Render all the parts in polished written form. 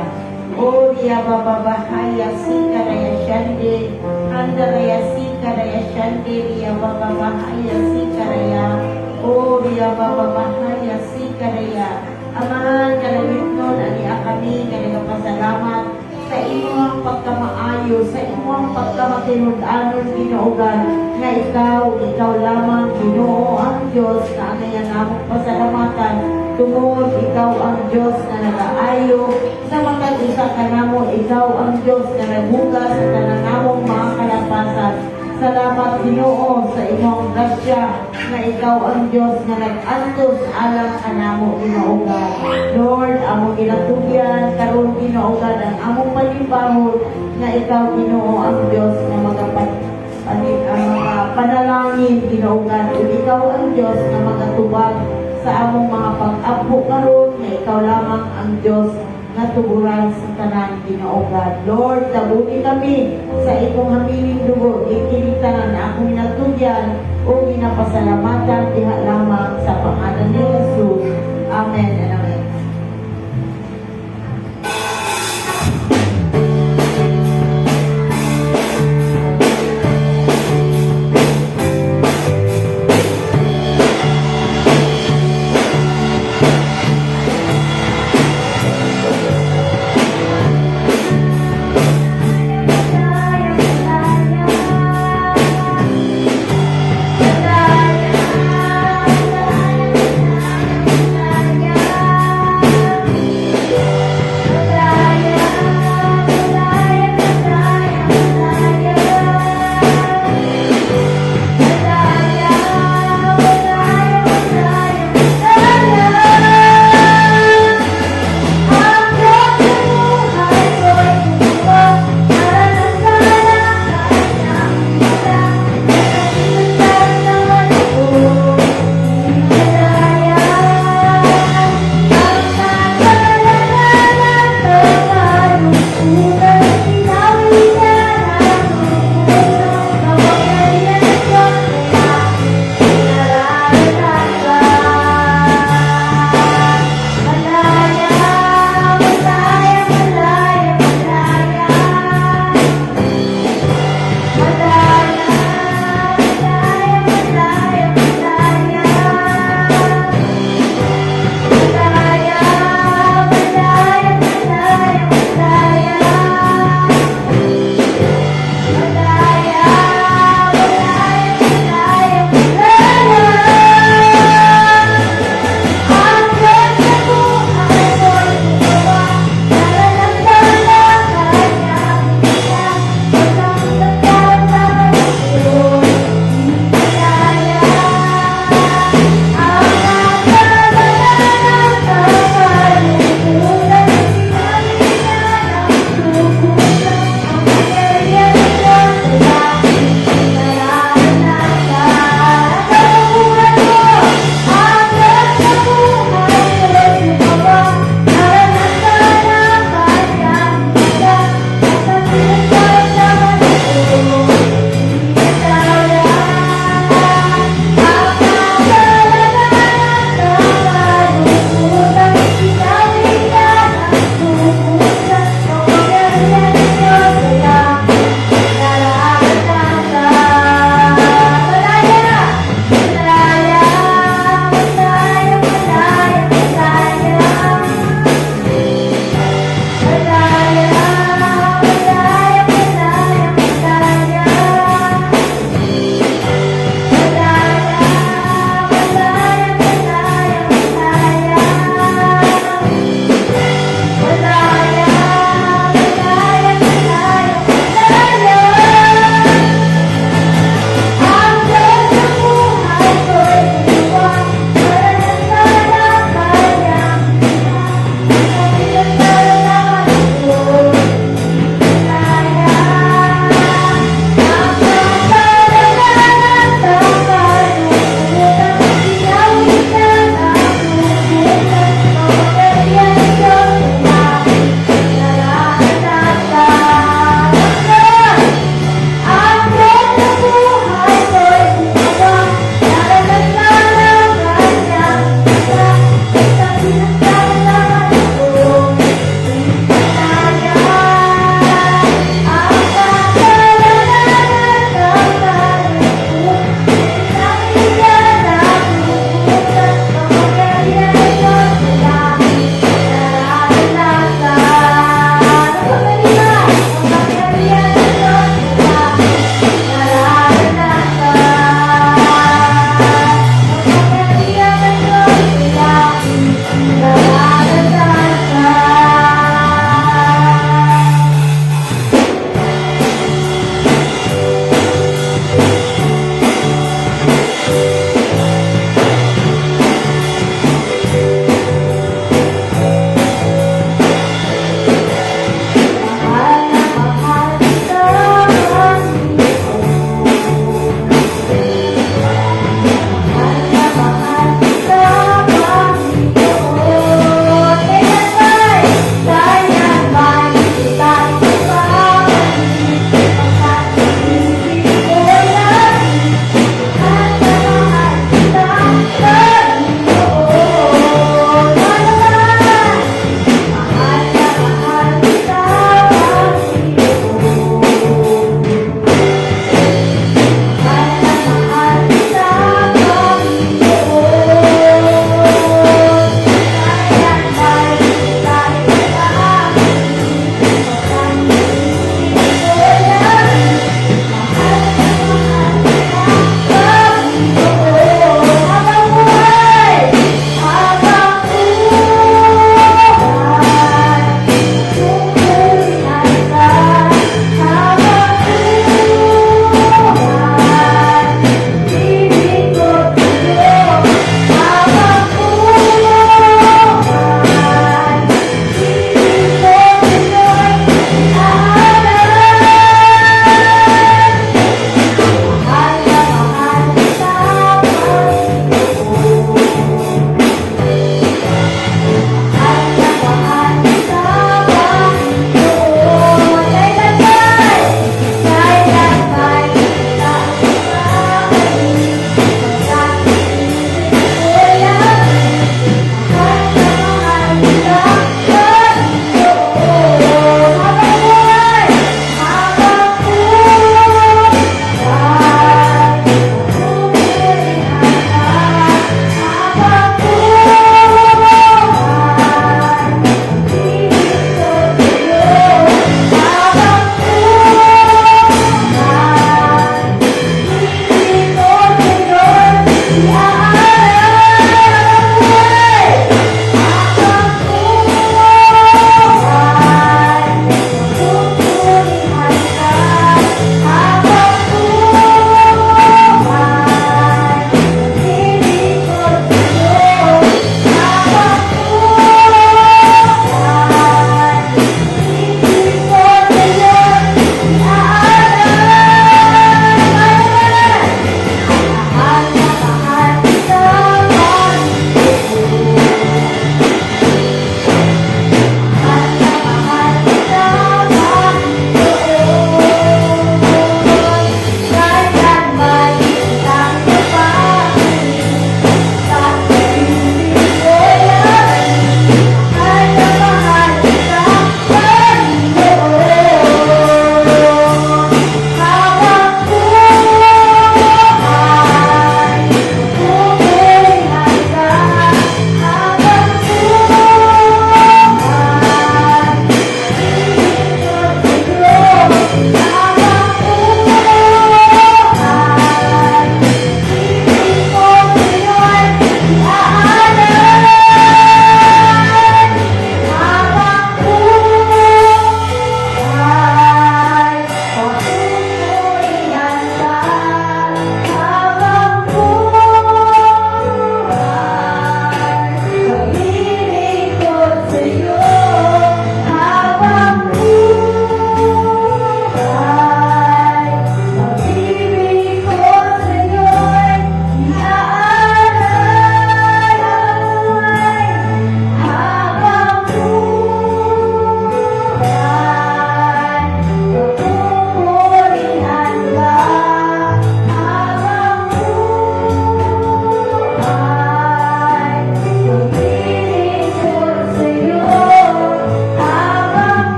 Sikaraya. Oria Baba Bahaya Sikaraya Shande. Andaraya Sikaraya Shande Ria Baba Bahaya Sikaraya. Oria Baba Bahaya Sikaraya. Amahan kalawit nun, aniya kami, kanagapasalamat sa imong pagkamaayo, sa imong pagkamatinud-anon, Ginoogan, na ikaw lamang, Ginoo ang Diyos na anayan namong pasalamatan. Tungod, ikaw ang Diyos na nag-aayo sa mga isa ka namo, ikaw ang Diyos na nagbuga sa tanan namong mga kalapasan. Salamat, Ginoo, sa imong grasya na ikaw ang Diyos na nag-antos alang kanamo, Ginoogan. Lord, among ginatugyan, karon Ginoogan, ang among panibahod na ikaw, Ginoo, ang Diyos na mga panalangin, Ginoogan. Ug ikaw ang Diyos na magatubag sa among mga pag-apo karon na ikaw lamang ang Diyos na tuburan sa tanan, Ginoogan. Lord, tabuti kami sa ikong hamiling dugo, ikilitanan na akong natugyan o ginapasalamatan diha lamang sa pangalan ni Jesus. Amen and amen. Thank you.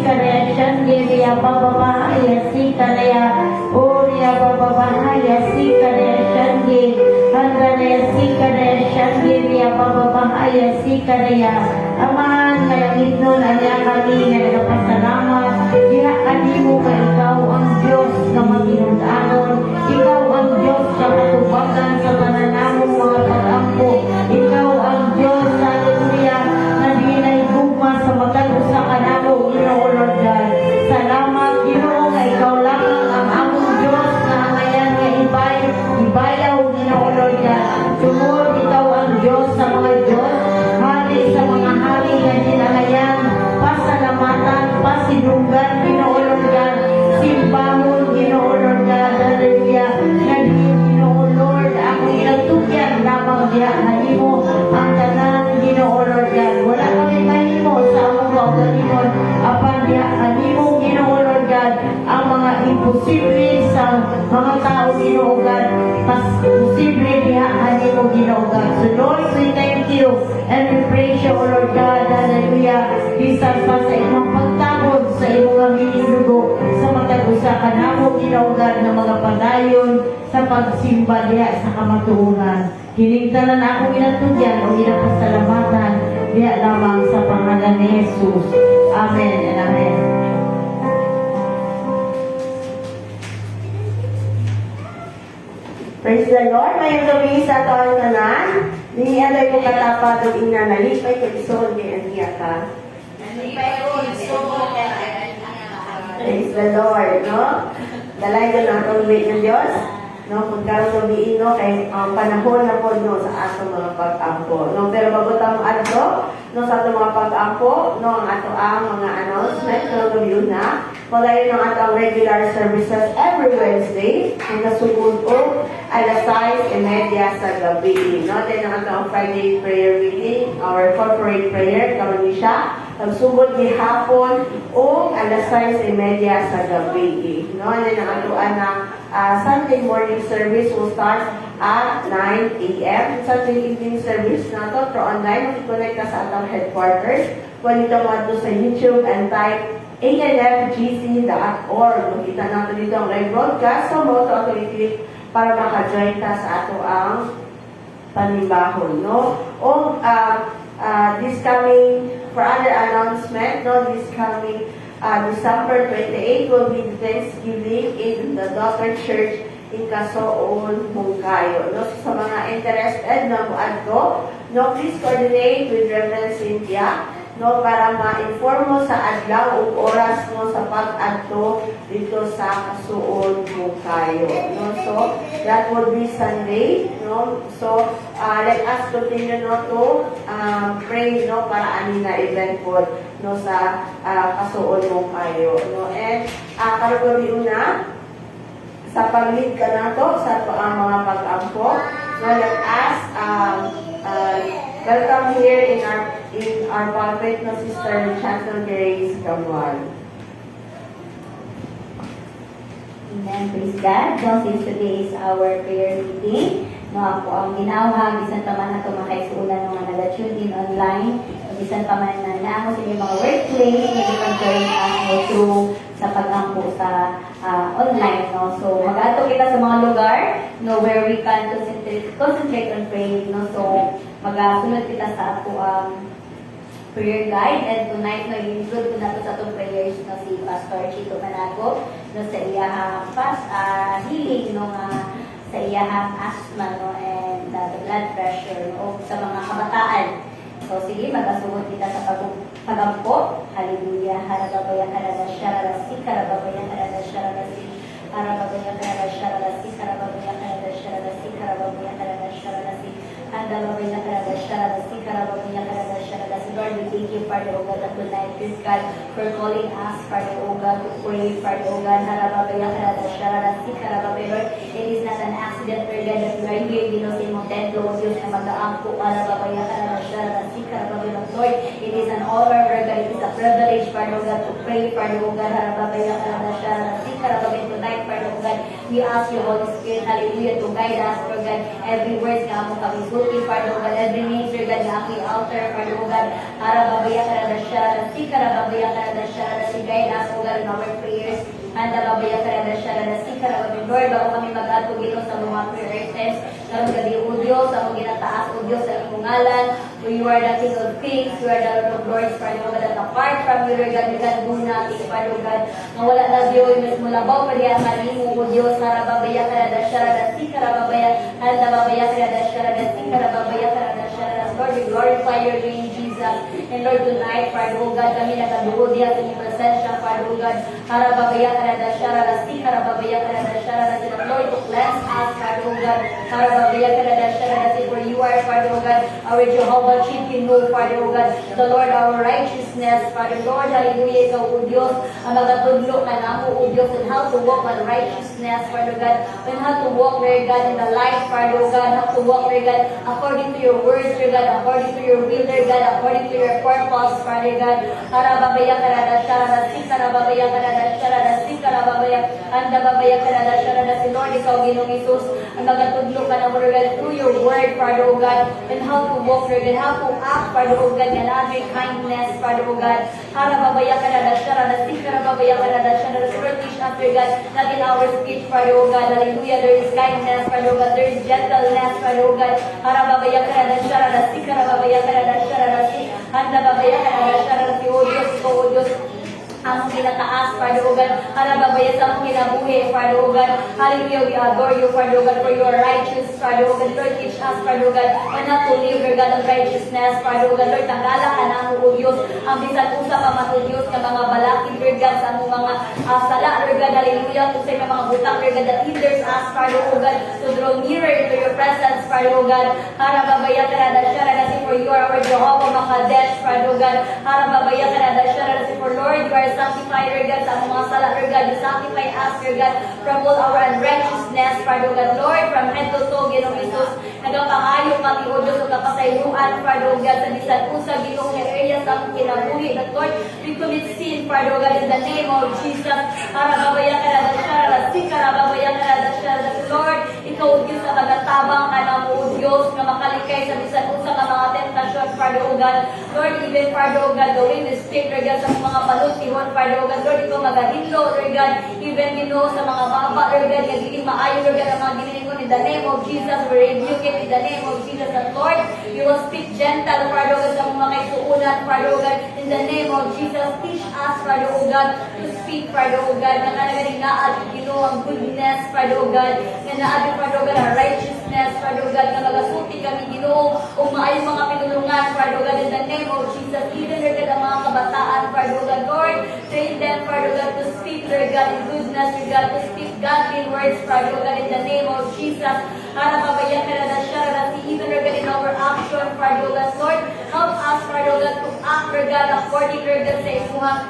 karaya shanderia baba bahaya si karaya oria baba bahaya si karaya shande handaraya si karaya shanderia baba bahaya si karaya aman kalangit nun anya kami nga nagapasalamat diha kanimo nga ikaw ang Diyos na matinod-anon ikaw ang Diyos sa katubagan sa mananamong mga pag-ampo ikaw ang Diyos hallelujah na di naigugma sa magkalusa ka namo Ginoo Lord God salamat Ginoo nga ikaw lamang ang among Diyos na ngayon nga ibayaw Ginoo Lord God sumod ikaw ang Diyos sa mga Diyos hari sa mga hari nga dinalayan pasalamatan pasidunggan Ginoo Lord God simbahon Ginoo Lord God hallelujah Ginoo Lord ako inagtugyan lamang diha kanimo ang tanan Ginoo Lord God wala kami mahimo sa among kaugalingon apan diha kanimo Ginoo Lord God ang mga imposible sa mga tao Ginoo God mas posible diha kanimo Ginoo God so Lord we thank you and we praise you O Lord God hallelujah bisan pa sa imong pagtabod sa imong hinilugo sa matag usa ka namo Ginoo God na mga padayon sa pagsimba diha sa kamatuoran hinigtanan ako inatugyan o inapasalamatan diha lamang sa pangalan ni Jesus amen and amen. Praise the Lord. Mayong gabi sa taon tanan. Ninialay ko katapad o inanalipay ko isol ni Antiaka. Praise the Lord, no? Dalay ko na itong wait ng Diyos. No, kung karoon gabiin, no, kay panahon na po, no, sa atong mga pag-ampo. No, pero babutang adto, no, sa atong mga pag-ampo, no, ang ato ang mga announcement, no, gabiin na. Palayo ng atong regular services every Wednesday, ang nasugod o alas 6:30 sa gabi. No, then ang atong Friday prayer meeting, our corporate prayer, karon siya. Pagsugod ni hapon o alas 6:30 sa gabi. No, then ang ato na Sunday morning service will start at 9 a.m. Sunday evening service na to through online. Mag-connect ka sa atong headquarters. Pwede ka mo sa YouTube and type anfgc.org. Makita natin dito ang live broadcast. So, mo ito i-click para maka-join ka sa ato ang panimbahon. No? O, this coming, for other announcement, no, this coming December 28 will be the Thanksgiving in the Daughter Church in Casoon, Moncayo. No, sa mga interested na muadto, no, please coordinate with Reverend Cynthia, no, para ma-inform mo sa adlaw ug oras mo sa pag-adto dito sa Casoon, Moncayo. No, so that will be Sunday. No, so let us continue no to pray no para ani na event po no sa Casoon, Moncayo. No, and karon gabi una sa pag-lead ka na to sa mga pag-ampo. No, let us welcome here in our pulpit no Sister Chancel Grace Gamuan. Amen. Praise God. So, since today is our prayer meeting, no, ako ang ginawag, bisan pa man ako makaisulan ng mga nag-tune in online, bisan pa man na naamo sa inyong mga workplace, hindi mag-join us no, through sa pag-ampo sa online. No? So, mag-ato kita sa mga lugar no, where we can concentrate on praying. No? So, mag-sunod kita sa ako prayer guide, and tonight no, i-include ko na to sa itong prayers no, si Pastor Chito Manago no, sa iyahang healing no, sa iyahang asthma no, and the blood pressure no, sa mga kabataan. So sige, magkasugod kita sa pagampo. Hallelujah. Harababaya karada shararasi, karababaya karada shararasi, harababaya karada shararasi, karababaya karada shararasi, karababaya karada shararasi, handalabaya karada shararasi, karababaya karada shararasi. Lord, we thank you, Father, O God, tonight, this God, for calling us, Father, O God, to pray, Father, O God, harababaya karada shararasi, karababaya. Lord, it is not an accident, Lord God, that we are here, Diyos, in mong templo, Diyos, na mag-aangko, harababaya karada shararasi, karababaya. Lord, it is an honor, Lord God, it is a privilege, Father, O God, to pray, Father, O God, harababaya karada shararasi, karababaya. Tonight, Father, O God, we ask you, Holy Spirit, hallelujah, to guide us, Lord God, every word nga mo kami sulti, Father, O God, every name, Lord God, na aking altar, Father, O God, harababaya karada shararasi, karababaya karada shararasi. guide us, O God, in our prayers. Handa babaya ka na siya na sikara kami, Lord, bago kami mag-atugino sa mga prayer items. Karoon gabi, O Diyos, sa mga ginataas, O Diyos, sa iyong ngalan. For you are the King of Kings, you are the Lord of Lords, Father God, that apart from you, Lord God, we can do nothing, Father God. Nga wala na Diyos, mas mulabaw pa diya kanimo, O Diyos, hara babaya ka na siya na sikara babaya, handa babaya ka na siya na sikara babaya ka na siya na. Lord, we glorify your name, Jesus. And Lord, tonight, Father God, kami nakaduhod diya sa iyong presensya, Father God, hara babaya ka na siya na sikara babaya ka na siya na sila. Lord, to cleanse us, Father God, hara babaya ka na siya na sila. For you are, Father God, our Jehovah Chief, you know, Father God, the Lord, our righteousness, Father Lord, hallelujah, ikaw, O Diyos, ang magatudlo ka na mo, O Diyos, and how to walk on righteousness, Father God, and how to walk, Lord God, in the light, Father God, how to walk, Lord God, according to your words, Lord God, according to your will, Lord God, according to your purpose, Father God, harababaya karada sharada sikarababaya karada sharada sikarababaya anda babaya karada sharada si Lord, ikaw, Ginoong Isus, ang magatudlo ka na mo, Lord God, through your word, Father God, and how to walk, Lord God, how to act, Father God, and other kindness, Father God, harababaya karada sharada sikarababaya karada sharada. Lord, teach us, Lord God, that in our speech, Father God, hallelujah, there is kindness, Father God, there is gentleness, Father God, harababaya karada sharada sikarababaya karada sharada si handa babaya karada sharada si O Diyos, ikaw, O Diyos, ang kinataas, Father God, harababaya sa mong kinabuhi, Father God, hallelujah, we adore you, Father God, for you are righteous, Father God. Lord, teach us, Father God, and not to live, Lord God, of righteousness, Father God. Lord, tanggala ka na mo, O Diyos, ang bisan usa pa man, O Diyos, ka mga balakid, Lord God, sa mong mga sala, Lord God, hallelujah, kung sa mga butang, Lord God, that hinders us, Father God, to draw nearer into your presence, Father God, harababaya ka na siya na for you are our Jehovah Makadesh, Father God, harababaya ka na siya na for Lord, you are sanctify, Lord God, sa mga sala, Lord God, you sanctify us, Lord God, from all our unrighteousness, Father God, Lord, from head to toe, Ginoong Isus, nagapangayo kami, O Diyos, o kapasayuan, Father God, sa bisan usa, Ginoong area sa among kinabuhi, that Lord, we commit sin, Father God, in the name of Jesus, harababaya ka na siya, sikarababaya ka na siya, Lord, ikaw, O Diyos, na magatabang ka na mo, O Diyos, na makalikay sa bisan usa ka mga tentasyon, Father God, Lord, even, Father God, the way we speak, Lord God, sa mga palutihon, Father God, Lord, ikaw magahinlo, Lord God, even sa mga baba, Lord God, nagiging maayo, Lord God, ang mga ginilingon in the name of Jesus, we rebuke it in the name of Jesus, and Lord, you will speak gentle, Father God, sa mga kaisuunan, Father God, in the name of Jesus, teach us, Father God, to speak, Father God, na kanagaling naad, ang goodness, Father God, na naad, Father God, ang righteousness, Father God, na magasuti kami, Ginoo, o maayong mga pinulungan, Father God, in the name of Jesus, even, Lord God, ang mga kabataan, Father God, Lord, train them, Father God, to speak, Lord God, in goodness, Lord God, to speak godly words, Father God, in the name of Jesus. Harababayan ka na siya, even, Lord God, in our action, Father God, Lord, help us, Father God, to act, Lord God, according, Lord God, sa imuhang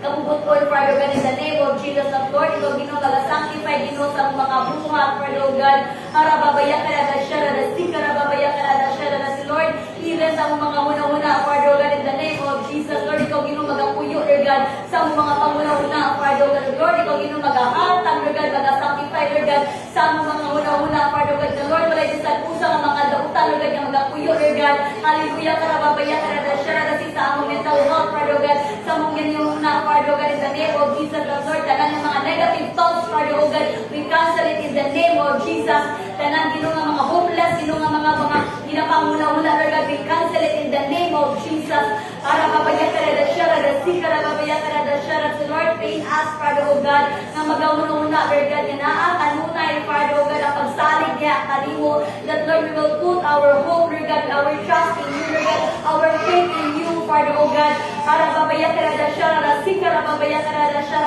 kabubutol, Father God, in the name of Jesus, of Lord, ikaw, Ginoo, mag-sanctify, Ginoo, sa mga buhat, Father God, harababayan ka na siya, harababayan ka na siya, Lord, even sa mga una-una, Father God, in the name of Jesus, Lord, ikaw, Ginoo, mag-apuyo, Lord God, sa mga panguna-una, Father God, Lord, ikaw, Ginoo, mag-ahatang, Lord God, mag-sanctify, Lord God, sa mga una-una, Father God, the Lord, walay bisan usa nga mga dautan, Lord God, nga mag-apuyo, Lord God, hallelujah, karababayan ka na siya, sa among mental health, Father God, sa among ganyan na, Father God, in the name of Jesus, Lord, tanan ng mga negative thoughts, Father God, we cancel it in the name of Jesus, tanan, Ginoo, nga mga hopeless, Ginoo, nga mga ginapanguna-una, Lord God, we cancel it in the name of Jesus, para babaya ka na siya, sikara babaya ka na siya, Lord, train us, Father God, nga mag-una-una, Lord God, nga kanunay, Father God, ang pagsalig niya, kanimo, that Lord, we will put our hope, Lord God, our trust in you, Lord God, our faith in you, Father God, para babaya ka na siya, sikara babaya ka na siya,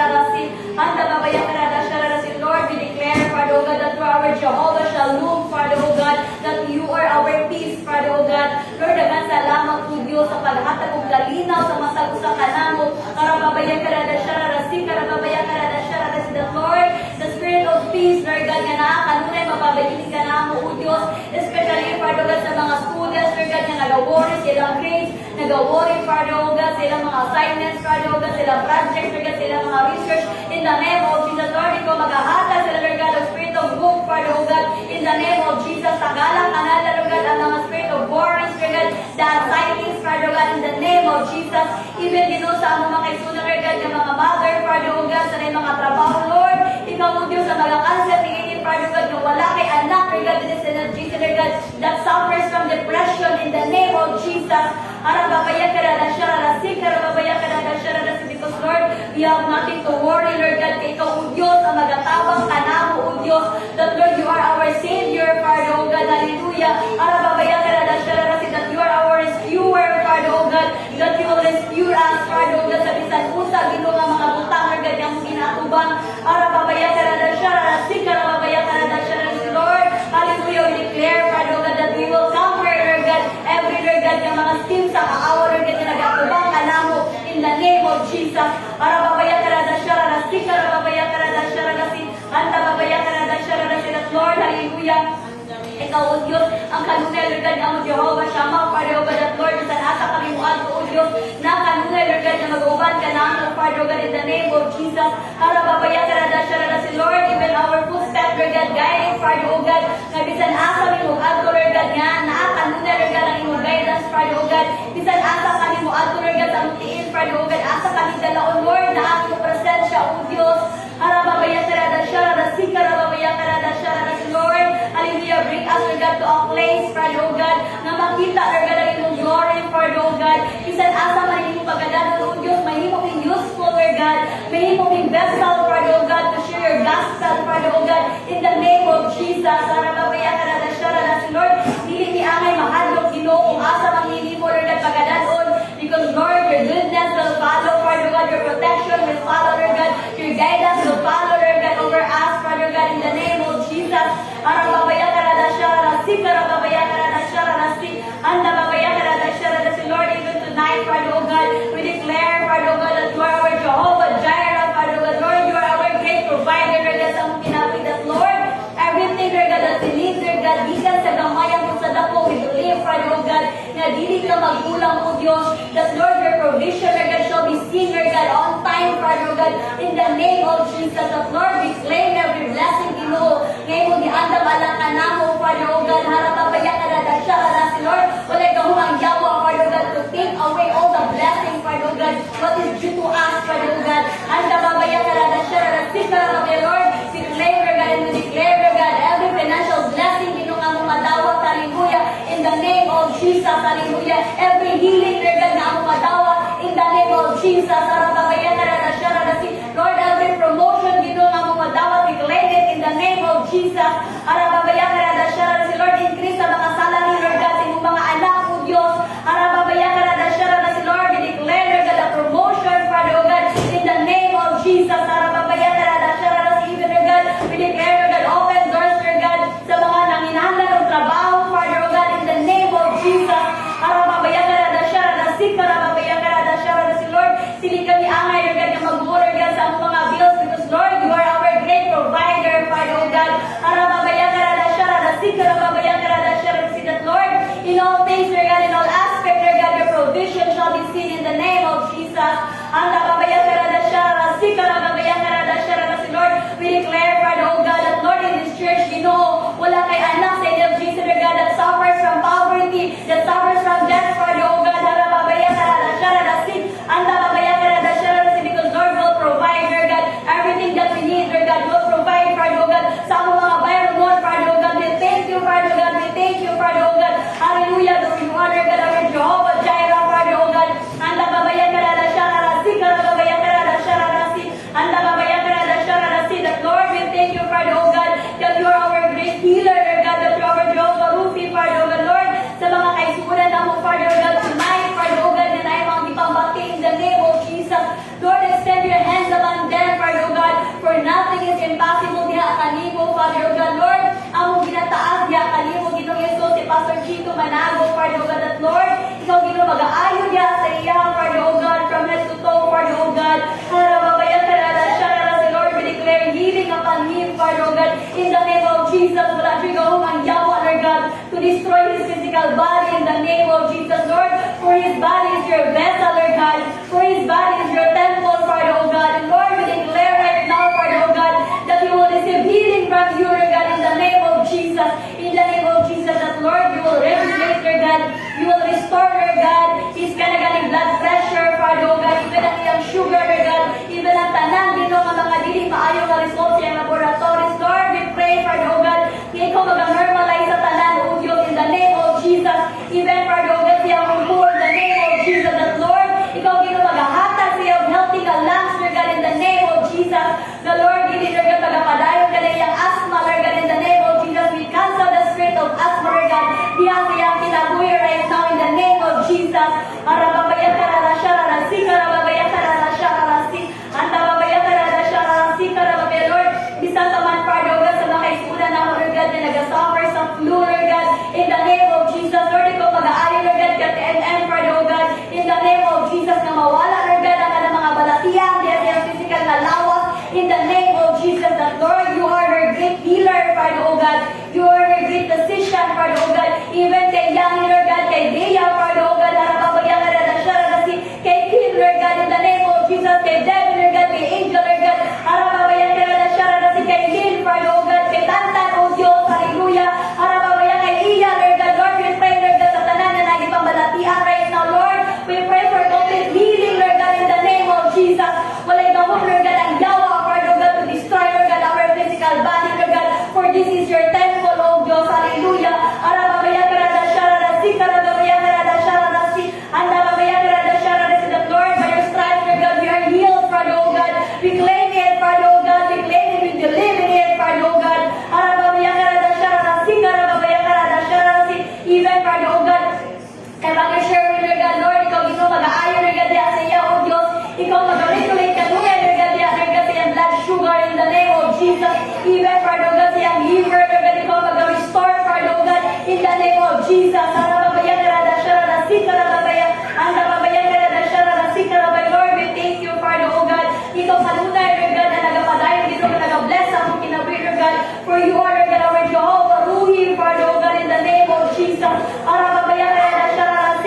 handa babaya ka na siya, Lord, we declare, Father God, that you are our Jehovah Shalom, Father God, that you are our peace, Father God. Lord, dagan salamat po Diyos sa paghatag og kalinaw sa matag usa ka namo. Karababayan ka na siya, karababayan ka na siya, the Lord, the Spirit of peace, Lord God, nga naa kanunay mapabayinin ka namo, O Diyos, especially, Father God, sa mga students, Lord God, nga nag-worry silang grades, nag-worry, Father God, silang mga assignments, Father God, silang projects, Lord God, silang mga research, in the name of Jesus, Lord, ikaw maghahatag sila, Lord God, of spirit of hope, Father God, in the name of Jesus, tagalang kanala, Lord God, ang mga spirit of worries, Lord God, the anxieties, Father God, in the name of Jesus, even, sa among mga kaisunan, Lord God, nga person, Lord God, that suffers from depression in the name of Jesus. Because Lord, we have nothing to worry, Lord God. Kay ikaw, O Diyos, ang magatabang ka na mo, O Diyos. That Lord, you are our Savior, Father, O God. Hallelujah. That you are our rescuer, Father, O God. That you will rescue us, Father, O God. Sa bisan usa, Ginoo nga mga butang, Lord God, yung ginatubang. Lord, hallelujah, we declare, Father, O God, that we will conquer, Lord God, every, Lord God, yung mga schemes sa kaawa, Lord God, yung nagatubang ka na mo, in the name of Jesus. Lord, hallelujah. Ikaw, O Diyos, ang kanunay, Lord God, ang Jehovah Shammah, Father, O God, at Lord, sa nasa kami mo ato, O Diyos, na kanunay, Lord God, na mag-uban ka na mo, Father, O God, in the name of Jesus. Lord, even our footsteps, Lord God, guiding, Father, O God, na bisan asa kami mo ato, Lord God, nga, na kanunay, Lord God, ang imong guidance, Father, O God, bisan asa kami mo ato, Lord God, ang tiin, Father, O God, asa kami dalaon, Lord, na ang imong presensya, O Diyos. Lord, hallelujah, bring us, Lord God, to a place, Father, O God, na makita, Lord God, ang imong glory, Father, O God. Bisan asa man imong pagkadanon, O Diyos, mahimo kang useful, Lord God, mahimo kang vessel, Father, O God, to share your gospel, Father, O God, in the name of Jesus. Lord, dili ni angay mahadlok, Ginoo, kung asa man mo, Lord God, pagkadanon, because Lord, your goodness will follow, Father, God, your protection will follow, Lord God, your guidance will follow, Lord God, over us, Father God, in the name of Jesus. Lord, even tonight, Father, oh God, we declare, Father, oh God, that you are our Jehovah Jireh, Father, oh God, Lord, you are our great provider, Lord God, sa mong pinapit that, Lord, everything, Lord God, that we need, Lord God, gikan sa gamayan mo sa dako, we believe, Father, oh God, na dili ka magkulang, O Diyos, that, Lord, your provision, Lord God, shall be seen, Lord God, on time, Father, oh God, in the name of Jesus, that, Lord, we claim every blessing, Ginoo, ngayon mo giandam alang ka na mo, Father, oh God, harapapaya ka na siya, Lord, wala ka humang yawa, Father, oh God, to take away all the blessing, Father, oh God, what is due to us, Father, oh God, anda babaya ka na siya, Lord, we claim, Lord God, and we declare, Lord God, every financial blessing, Ginoo nga mo madawat, hallelujah, in the name of Jesus, hallelujah, every healing, Lord God, nga mo madawat, in the name of Jesus, harapapaya ka na siya, Lord, every promotion, Ginoo nga mo madawat, we claim it in the name of Jesus, harapapaya ka na siya, Lord, increase sa mga salary, Lord God, sa imong mga anak, O Diyos, harapapaya ka na siya, Lord, we declare, Lord God, a promotion, Father, O God, in the name of Jesus, harapapaya ka na siya, even, Lord God, we declare, Lord God, open doors, Lord God, sa mga nanginahanglan ng trabaho, Father, O God, in the name of Jesus, harapapaya ka na siya, harapapaya ka na siya, Lord, sili kami angay, Lord God, na mag-move, Lord God, sa among mga bills, because, Lord, you are our great provider, Father, O God, harapapaya ka na siya, harapapaya ka na siya, that, Lord, in all things, Lord God, in all aspects, Lord God, your provision shall be seen in the name of Jesus. Lord, we declare, Father, oh God, that, Lord, in this church, Ginoo, wala kay anak sa NFGC, Lord God, that suffers from poverty, that suffers from death, Father, oh God, because, Lord, will provide, Lord God, everything that we need, Lord God, will provide, Father, oh God, sa among mga bayan, Lord, Father, oh God, we thank you, Father, oh God, we thank you, Father, oh God, hallelujah, that you are, God, our Jehovah Jireh, Father, oh God, anda babayan ka na siya, that, Lord, we thank you, Father, oh God, that you are our great healer, Lord God, that you are our Jehovah Rufi, Father, oh God, Lord, sa mga kaisunan na mo, Father, oh God, tonight, Father, oh God, na ay mga ipambati in the name of Jesus. Lord, extend your hands upon them, Father, oh God, for nothing is impossible diha kanimo, Father, oh God, Lord, among ginataas diha kanimo, Ginoong Yesus, si Pastor Chito Manago, Father, oh God, that, Lord, ikaw, Ginoo, mag-aayo diha sa iya, Father, oh God, from head to toe, Father, oh God, harababayan ka na siya, Lord, we declare healing upon him, Father, oh God, in the name of Jesus, wala siya ikaw ang yawa, Lord God, to destroy his physical body in the name of Jesus, Lord, for his body is your vessel, Lord God, for his body is your temple, Father, oh God, and Lord, we declare right now, Father, oh God, that he will receive healing from you, Lord God, in the name of Jesus, that, Lord, you will regulate, Lord God, you will restore, Lord God, his kanagaling blood pressure, Father, oh God, even ang iyang sugar, Lord God, even ang tanan, Ginoo, nga mga dili maayo nga results sa iyang laboratories, Lord, we pray, Father, oh God, ikaw mag-normalize sa tanan, oh mawala, Lord God, ang kanyang mga balatian, their physical na lawas, in the name of Jesus, that Lord, you are her great healer, Father, O God. You are her great physician, Father, O God. Even kay Yang, Lord God, kay Dea, Father, O God, harapabagyan ka na siya, kay Kim, Lord God, in the name of Jesus, kay Devin, Lord God, kay Angel, Lord God, harapabagyan ka na siya, kay Lynn, Father, O God, kay Tantan, O Diyos, hallelujah, harapabagyan kay Iya, Lord God, Lord, we pray, Lord God, sa tanan na naging pambalatian right now, Lord, we pray for complete healing, Lord God, in the name of Jesus, walay gamot, Lord God, ang yawa, Father, O God, to destroy, Lord God, our physical body, Lord God, for this is your temple, O Diyos, hallelujah, harapabagyan ka na siya, harapabagyan ka na siya, harapabagyan ka na siya, that Lord, by your stripes, Lord God, we are healed, Father, O God, we claim it, Father, O God, we claim it, we believe in it, Father, O God, harapabagyan ka na siya, harapabagyan ka na siya, even, Father, O God, kay Mother Sherwin, Lord God, Lord, ikaw ito mag-aayon, Lord God, sa iya, O Diyos, ikaw mag-regulate ka nuya, Lord God, Lord God, sa iyang blood sugar in the name of Jesus, even, Father, O God, sa iyang liver, Lord God, ikaw mag-restore, Father, O God, in the name of Jesus, harapabagyan ka na siya, harapabagyan, ang harapabagyan ka na siya, harapabagyan, Lord, we thank you, Father, O God, ikaw kanunay, Lord God, na nagapadayon dito, na nag-bless ako kinabi, Lord God, for you are, Lord God, our Jehovah, Ruhi, Father, O God, in the name of Jesus, harapabagyan ka na siya,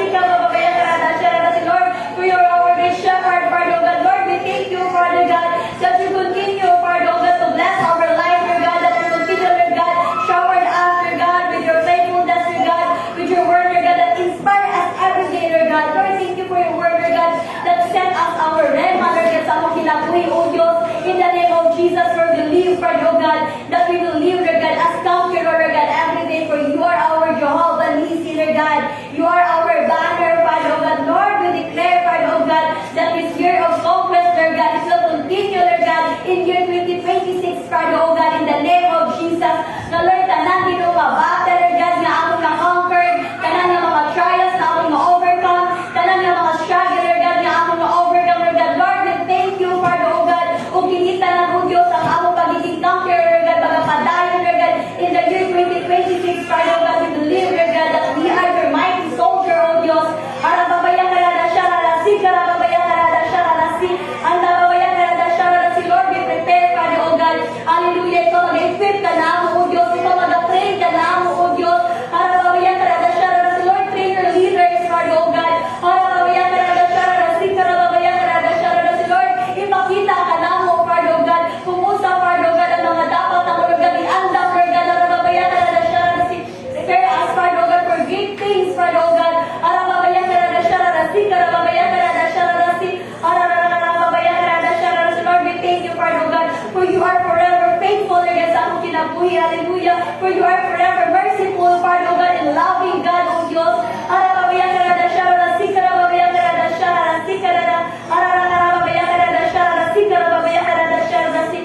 harapabagyan ka na siya, Lord, for your our great shepherd, Father, O God, Lord, we thank you, Father God, that you continue, Father, O God, to bless our life, Lord God, that you continue, Lord God, shower us, Lord God, with your faithfulness, Lord God, with your word, Lord God, that inspire us every day, Lord God. Lord, thank you for your word, Lord God, that sent us our rema, Lord God, sa among kinabuhi, O Diyos, in the name of Jesus, for we live, Father, O God, that we will live, Lord God, as conqueror, Lord God, every day, for you are our Jehovah Nissi, Lord God, you are our banner, Father, O God, Lord, we declare, Father, O God, that this year of conquest, Lord God, it will continue, Lord God, in year 2026, Father, O God, in the name of Jesus, na Lord, tanan dito mabata, Lord God, na among na-conquered, tanan ng mga trials na among na-overcome, tanan ng mga struggle, Lord God, na among na-overcome, Lord God, Lord, we thank you, Father, O God, kung kinita na po Diyos ang among pagiging conqueror, Lord God, magapadayon, Lord God, in the year 2026, Father, O God, we believe, Lord God, that we are your mighty soldier, O Diyos, harababayan ka na siya, harasi, harababayan ka na siya, harasi, harababayan ka na siya, harasi, Lord, we prepare, Father, O God, hallelujah, ikaw mag-equip ka na mo, O Diyos, ikaw mag-train ka na mo, O Diyos, harababayan ka na siya, harasi, Lord, train your leaders, Father, O God, harababayan ka na siya, harasi, harababayan ka na siya, harasi, Lord, ipakita ka na mo, Father, O God, kung usa, Father, O God, ang mga dapat na, Lord God, i-andam, Lord God, harababayan ka na siya, harasi, prepare us, Father, O God, for great things, Father, O God, harababayan ka na siya, harasi, harababayan ka na siya, harasi, harababayan ka na siya, harasi, Lord, we thank you, Father, O God, for you are forever faithful, Lord God, sa among kinabuhi, hallelujah, for you are forever merciful, Father, O God, and loving God, O Diyos, harababayan ka na siya, harasi, harababayan ka na siya, harasi, harababayan ka na siya, harasi, harababayan ka na siya, harasi,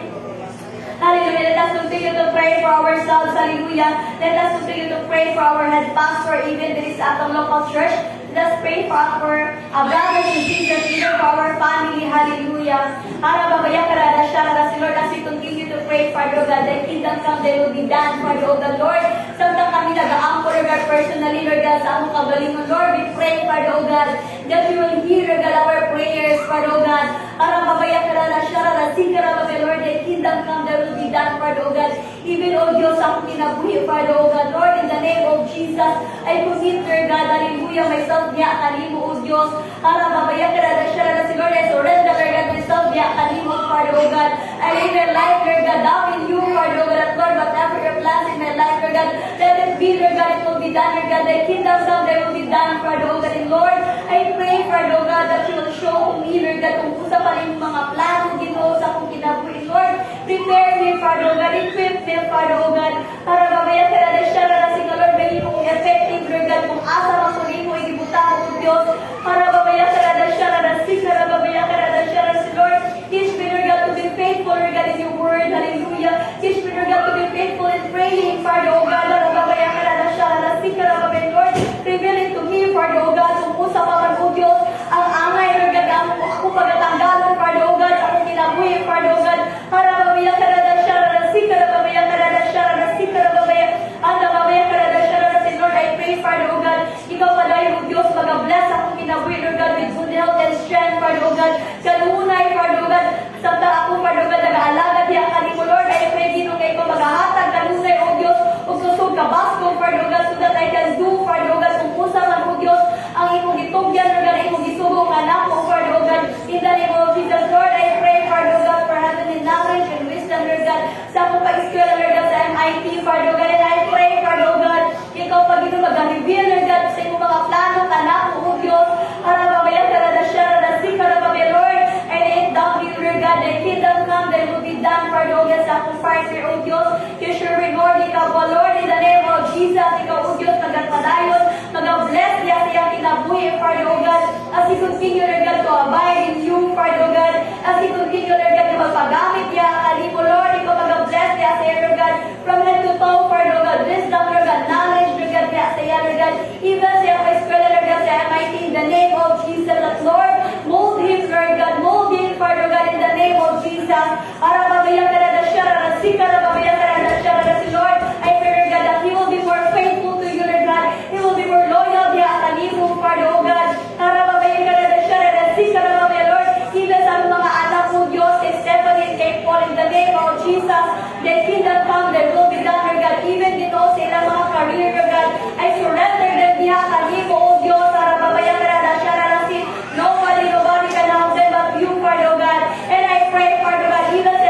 hallelujah, let us continue to pray for ourselves, hallelujah, let us continue to pray for our head pastor, even this at the local church. Let's pray for our brothers and sisters, even for our family. Hallelujah. Harababayan ka na siya, harasi, Lord, as we continue to pray, Father, O God, the kingdom come, they will be done, Father, O God, Lord. Samtang kami nag-aampo, Lord God, personally, Lord God, sa among kagalingon, Lord, we pray, Father, O God, that you will hear, Lord God, our prayers, Father, O God. Harababayan ka na siya, harasi, harababayan, Lord, the kingdom come, they will be done, Father, O God. Even, O Diyos, akong kinabuhi, Father, O God, Lord, in the name of Jesus, I commit, Lord God, hallelujah, myself, niya kanimo, O Diyos. Harababayan ka na siya, harasi, Lord, I surrender, Lord God, myself, niya kanimo, Father, O God. I live my life, Lord God, down in you, Father, O God, at Lord, whatever your plans in my life, Lord God, let it be, Lord God, it will be done, Lord God, the kingdom come, they will be done, Father, O God, and Lord, I pray, Father, O God, that you will show me, Lord God, kung usa pa rin mga plano dito sa akong kinabuhi, Lord, prepare me, Father, O God, equip me, Father, O God, harababayan ka na siya, harasi, Lord, may mong effective, Lord God, kung asa masulin mo, ibutang mo, Diyos, harababayan ka na siya, harasi, harababayan ka na siya, harasi, Lord, teach me, Lord God, to be faithful, Lord God, in your word, hallelujah, teach me, Lord God, to be faithful in praying, Father, O God, harababayan ka na siya, harasi, harababayan, Lord, reveal it to me, Father, O God, kung usa pa man, O Diyos, ang angay, Lord God, ako pagkatanggalan, Father, O God, the kingdom come, that will be done, Father, oh God, sacrifice here, oh Diyos, kay Sherwin, Lord, ikaw po, Lord, in the name of Jesus, ikaw, oh Diyos, magpadayon, mag-bless niya sa iyang kinabuhi, Father, oh God, as he continue, Lord God, to abide in you, Father, oh God, as he continue, Lord God, to magpagamit niya, kanimo, Lord, ikaw mag-bless niya sa iyo, Lord God, from head to toe, Father, oh God, wisdom, Lord God, knowledge, Lord God, niya sa iyo, Lord God, even sa iyang eskwela, Lord God, sa MIT, in the name of Jesus, that Lord, mold him, Lord God, mold him, Father, oh God, in the name of Jesus, arababayang ka na siya, rasika, arababayang ka na siya, si Lord, I pray, Lord God, that he will be more faithful to you, Lord God, he will be more loyal, diya, kanimo, Father, oh God, arababayang ka na siya, rasika, arababayang, Lord, even sa mga anak mo, Diyos, kay Stephanie, kay Paul, in the name of Jesus, the kingdom come, that will be done, Lord God, even dito sa ilang mga career, Lord God, I surrender them diya, kanimo, oh Diyos, arababayang ka na siya, nobody can help them but you, Father, oh God, and I pray, Father God, even sa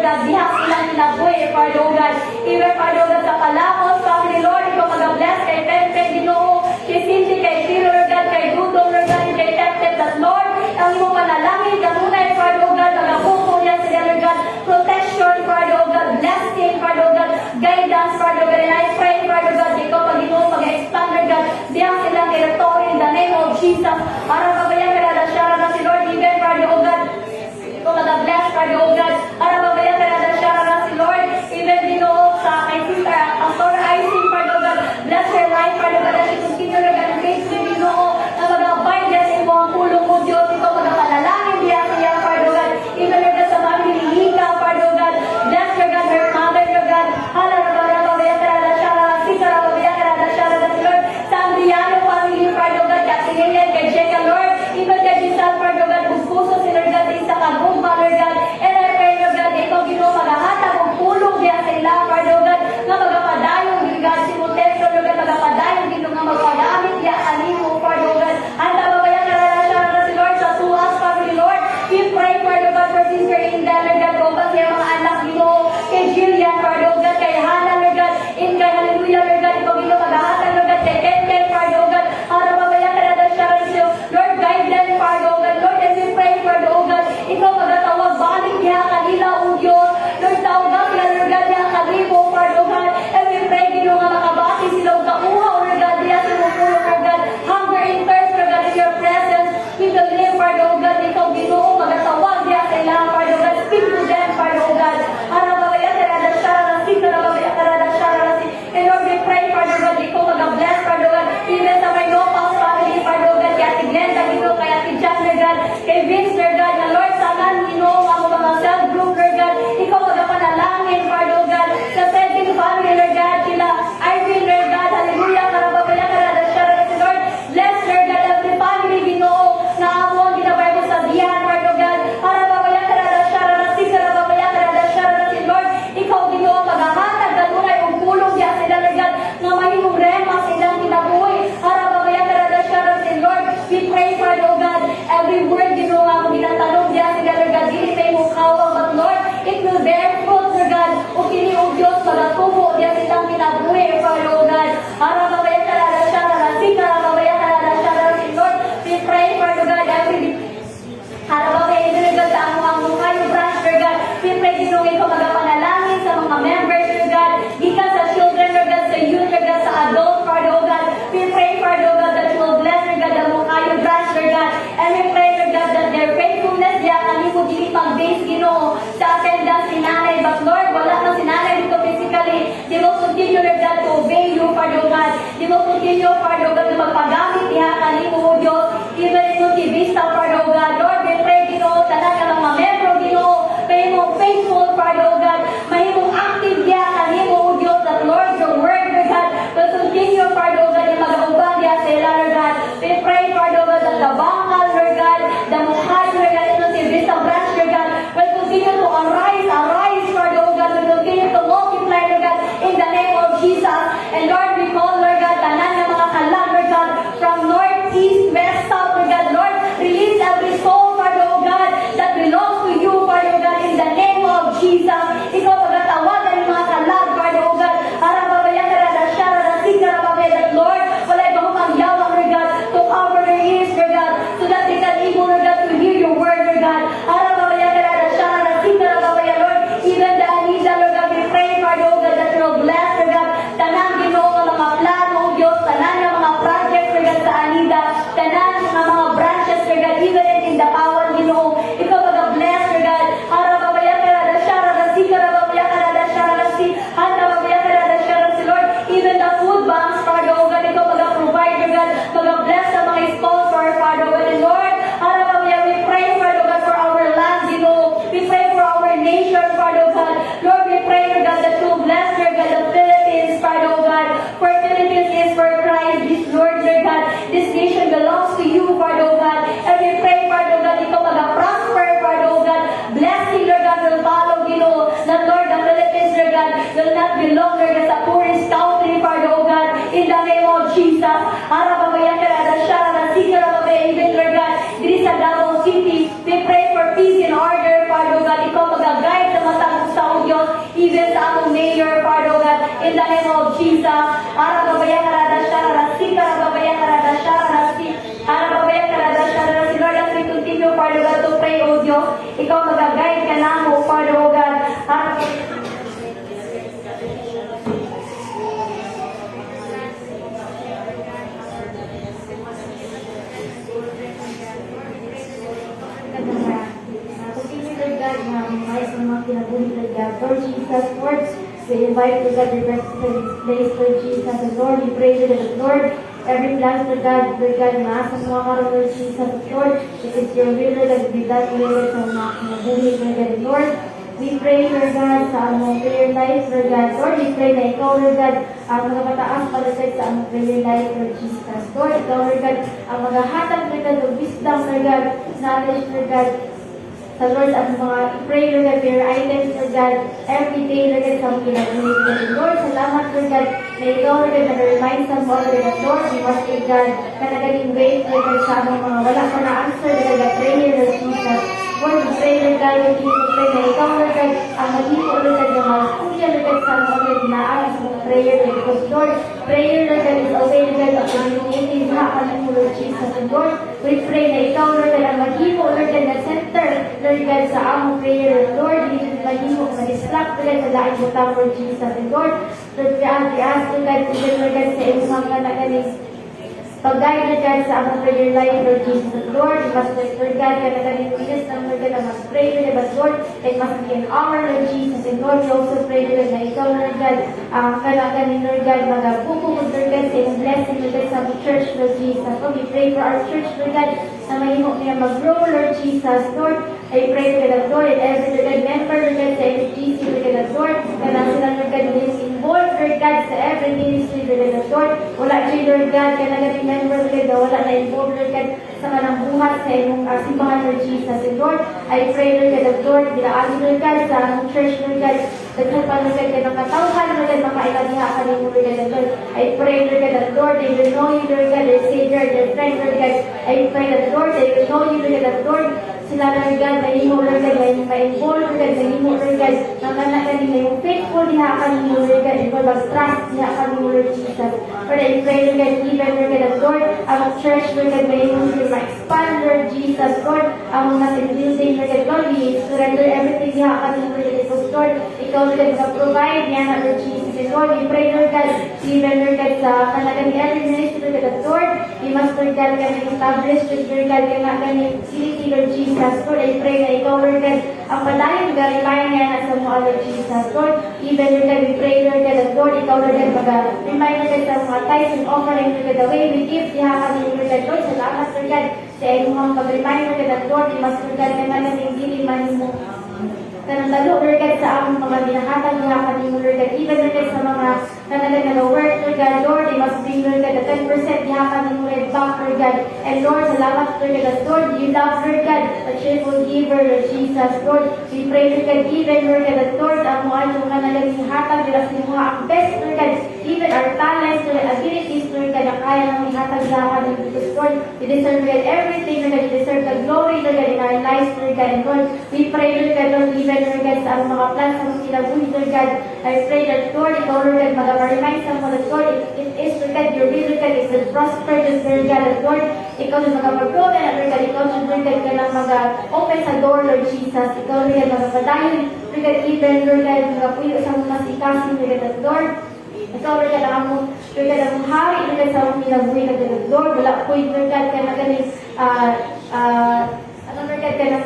God, diha silang kinabuhi, Father, oh God. Even, Father, oh God, sa Palamos, family, Lord, ikaw mag-bless kay Pepe, Ginoo, kay Cindy, kay Phil, Lord God, kay Dudong, Lord God, kay Tep-Tep, that Lord, ang iyong manalangin, kanunay, Father, oh God, mag-abuko niya sila, Lord God, protection, Father, oh God, blessing, Father, oh God, guidance, Father, oh God, and I pray, Father, God, ikaw, Pag-Ginoo, mag-expand, Lord God, diha silang territory in the name of Jesus, para babayan ka na siya na si Lord, even, Father, oh God, ikaw mag-bless, Father, oh God, para babayan ka na siya na si Lord, even, Ginoo, sa kay Sister, Pastor Ising, Father, oh God, bless her life, Father, God, as she continue, Lord God, faith, Ginoo, na mag-abide yan sa imo ang pulong mo, Diyos, ikaw mag-panalangin diya siya, Father, oh God, even, Lord God, sa family ni Ika, Father, oh God, bless, Lord God, her mother, Lord God, hala, babayan ka na siya na si Sarah, babayan ka na siya na si Lord, sa Andriano family, Father, oh God, kay Lilian, kay Jeka, Lord, even kay Giselle, Father, oh God, puso si Lord God, sa isa ka gumba, Lord God, and I in the name of Jesus. Arababaya karada sharasi, karababaya karada sharasi, arababaya karada sharasi. Lord, as we continue, Father God, to pray, O Diyos, ikaw mag-guide ka na mo, Father, O God. Lord Jesus, Lord, we invite you, God, to rest in this place, Lord Jesus, and Lord, we pray to the Lord, every plan, Lord God, maasa mo ang Lord Jesus, Lord, it is your will, Lord, that be done, Lord, sa mga kinabuhi, Lord God, and Lord, we pray, Lord God, sa among prayer life, Lord God, Lord, we pray na ikaw, Lord God, ang mga mataas palagay sa among prayer life, Lord Jesus, Lord, ikaw, Lord God, ang mga hatang, Lord God, of wisdom, Lord God, knowledge, Lord God, sa Lord, ang mga pray, Lord God, prayer items, Lord God, every day, Lord God, sa mga ginagawa, Lord, salamat, Lord God, na ikaw, Lord God, na-remind sa mga, Lord God, Lord, we must, Lord God, kanagaling wait, Lord God, sa among mga wala pa na answer, Lord God, pray, Lord Jesus, Lord, we pray, Lord God, Lord, we pray na ikaw, Lord God, ang maghipo, Lord God, yung mga kuya, Lord God, sa mga, Lord, naaas sa mga prayer, Lord, because, Lord, prayer, Lord God, is a way, Lord God, of communicating hakan mo, Lord Jesus, and Lord, we pray na ikaw, Lord God, ang maghipo, Lord God, na center, Lord God, sa among prayer, Lord, hindi maghipo, ma-distract, Lord God, sa laing butang, Lord Jesus, and Lord, Lord, we ask, Lord God, Lord God, sa iyong mga kanagaling pag-guide, Lord God, sa among prayer life, Lord Jesus, and Lord, we must, Lord God, kanagaling wilis ng Lord God, must pray, Lord God, but Lord, it must be an hour, Lord Jesus, and Lord, we also pray, Lord God, na ikaw, Lord God, kanagaling, Lord God, mag-bukong, Lord God, sa iyong blessing, Lord God, sa among church, Lord Jesus, Lord, we pray for our church, Lord God, na mahimo niya mag-grow, Lord Jesus, Lord, I pray, Lord God, Lord, and every, Lord God, member, Lord God, sa MGC, Lord God, Lord, na sila, Lord God, involved, Lord God, sa every ministry, Lord God, Lord, wala siya, Lord God, kanagaling member, Lord God, wala na involved, Lord God, sa kanang buhat, sa iyong simbahan, Lord Jesus, and Lord, I pray, Lord God, Lord, dinaali, Lord God, sa among church, Lord God, daghan pa, Lord God, ng katawhan, Lord God, makailadiha ka rin, Lord God, Lord, I pray, Lord God, Lord, they will know you, Lord God, their Savior, their friend, Lord God, I pray that, Lord, they will know you, Lord God, Lord, sila, Lord God, na imo, Lord God, na imo ma-involve, Lord God, na imo, Lord God, na kanakan na imo faithful, diha ka ni mo, Lord God, imo mag-trust, diha ka ni mo, Lord Jesus. Lord, I pray, Lord God, even, Lord God, Lord, ang church, Lord God, na imo, Lord, ma-expand, Lord Jesus, Lord, ang natin building, Lord God, Lord, we surrender everything, diha ka ni mo, Lord God, Lord, ikaw, Lord God, mag-provide, diha na, Lord Jesus, and Lord, we pray, Lord God, even, Lord God, sa kanakan ni every ministry, Lord God, Lord, we must, Lord God, establish, Lord God, kanakan ni facility, Lord Jesus, Lord, I pray na ikaw, Lord God, ang padayon, garibayan niya na sa mga, Lord Jesus, Lord, even, Lord God, we pray, Lord God, that Lord, ikaw, Lord God, mag-remind, Lord God, sa mga tithes and offering, Lord God, the way we give, diha ka ni, Lord God, Lord, salamat, Lord God, sa iyong pag-remind, Lord God, that Lord, we must, Lord God, kailangan ng dili man mo, kanang talo, Lord God, sa among mga binahatag, diha ka ni, Lord God, even, Lord God, sa mga kanang work, Lord God, Lord, they must bring, Lord God, the 10%, diha ka ni, Lord back, Lord God, and Lord, salamat, Lord God, Lord, you love, Lord God, a cheerful giver, Lord Jesus, Lord, we pray, Lord God, even, Lord God, Lord, ang mga yung kanang hatag, nila sa mga ang best, Lord God, even our talents, Lord, abilities, Lord God, na kaya nang ihatag sa akin, because, Lord, you deserve, Lord God, everything, Lord God, you deserve the glory, Lord God, in our lives, Lord God, and Lord, we pray, Lord God, Lord, even, Lord God, sa ang mga plans, sa mga kinabuhi, Lord God, I pray that, Lord, ikaw, Lord God, mag-remind sa mga, Lord, it is, Lord God, your will, Lord God, is to prosper, Lord God, and Lord, ikaw yung mag-grow na, Lord God, ikaw yung, Lord God, ka lang mag-open sa door, Lord Jesus, ikaw, Lord God, mag-padayon, Lord God, even, Lord God, mag-puyo sa mga sikasin, Lord God, Lord, ikaw, Lord God, ang among, Lord God, ang hari, Lord God, sa among kinabuhi, Lord God, Lord, wala po yung, Lord God, ka na galing, ano, Lord God, ka na,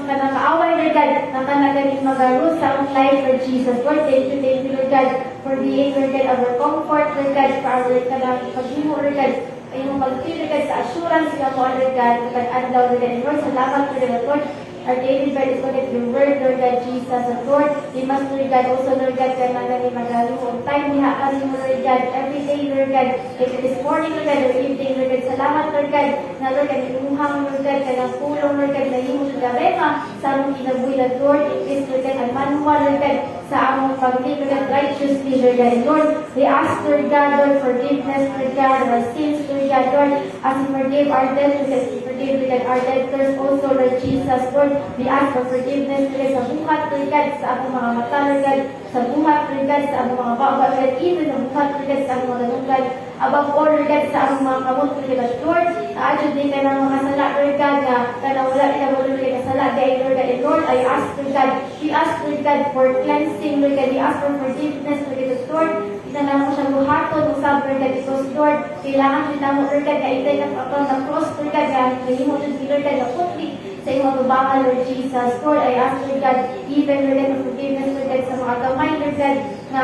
na maaway, Lord God, na kanagaling mag-root sa among life, Lord Jesus. Lord, thank you, Lord God, for being, Lord God, our comfort, Lord God, for our, Lord God, pag-iho, Lord God, ayong mag-feel, Lord God, sa assurance nga mo, Lord God, pag-adlaw, Lord God, and Lord, salamat, Lord God, Lord, our daily bread is, Lord God, your word, Lord God, Jesus, and Lord, we must, Lord God, also, Lord God, kanagaling mag-along time, niha ka rin mo, Lord God, every day, Lord God, if it is morning, Lord God, or evening, Lord God, salamat, Lord God, na, Lord God, inuhang, Lord God, kanang pulong, Lord God, na himo sa garema, sa among kinabuhi, Lord, it is, Lord God, ang manual, Lord God, sa among pag-live, Lord God, righteously, Lord God, and Lord, we ask, Lord God, Lord, forgiveness, Lord God, our sins, Lord God, Lord, as we forgive our debts, Lord God, forgive, Lord God, our debtors also, Lord Jesus, Lord, we ask for forgiveness, Lord God, sa buhat, Lord God, sa among mga mata, Lord God, sa buhat, Lord God, sa among mga baba, Lord God, even sa buhat, Lord God, sa among mga ganungan, above all, Lord God, sa among mga kamot, Lord God, Lord, na-adjud din ka ng mga sala, Lord God, na wala kinabalo, Lord God, na sala, dahil, Lord God, and Lord, I ask, Lord God, we ask, Lord God, for cleansing, Lord God, we ask for forgiveness, Lord God, Lord, itanang mo siyang buhaton, usab, Lord God, because, Lord, kailangan kita mo, Lord God, na itay na patong na cross, Lord God, na nahimo dyan si Lord God, na putli sa iyong mababangan, Lord Jesus. Lord, I ask, Lord God, even, Lord God, for forgiveness, Lord God, sa mga gamay, Lord God, na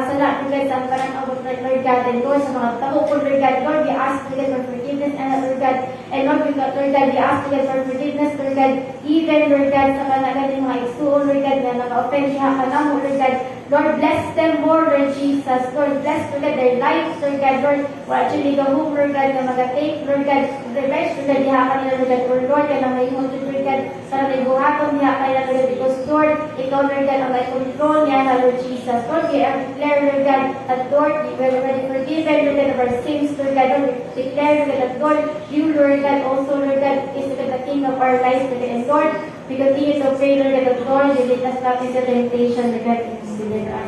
sala, Lord God, sa ang parang abot, Lord God, and Lord, sa mga taho ko, Lord God, Lord, we ask, Lord God, for forgiveness, and Lord God, and Lord, we got, Lord God, we ask, Lord God, for forgiveness, Lord God, even, Lord God, sa kanagaling mga igsuon, Lord God, na naka-offend siya ka na mo, Lord God, Lord, bless them more, Lord Jesus. Lord, bless, Lord God, their lives, Lord God. Lord, actually, the home, Lord God, na mag-take, Lord God, revenge, Lord God, diha ka nila, Lord God, or Lord, na may mo, Lord God, sa may buhaton diha ka nila, Lord God, because, Lord, ikaw, Lord God, ang may control niya na, Lord Jesus. Lord, we declare, Lord God, that, Lord, we will already forgiven, Lord God, of our sins, Lord God. Lord, we declare, Lord God, that, Lord, you, Lord God, also, Lord God, is the King of our lives, Lord God, and Lord, we continue to pray, Lord God, that, Lord, you lead us not into temptation, Lord God, deliver us.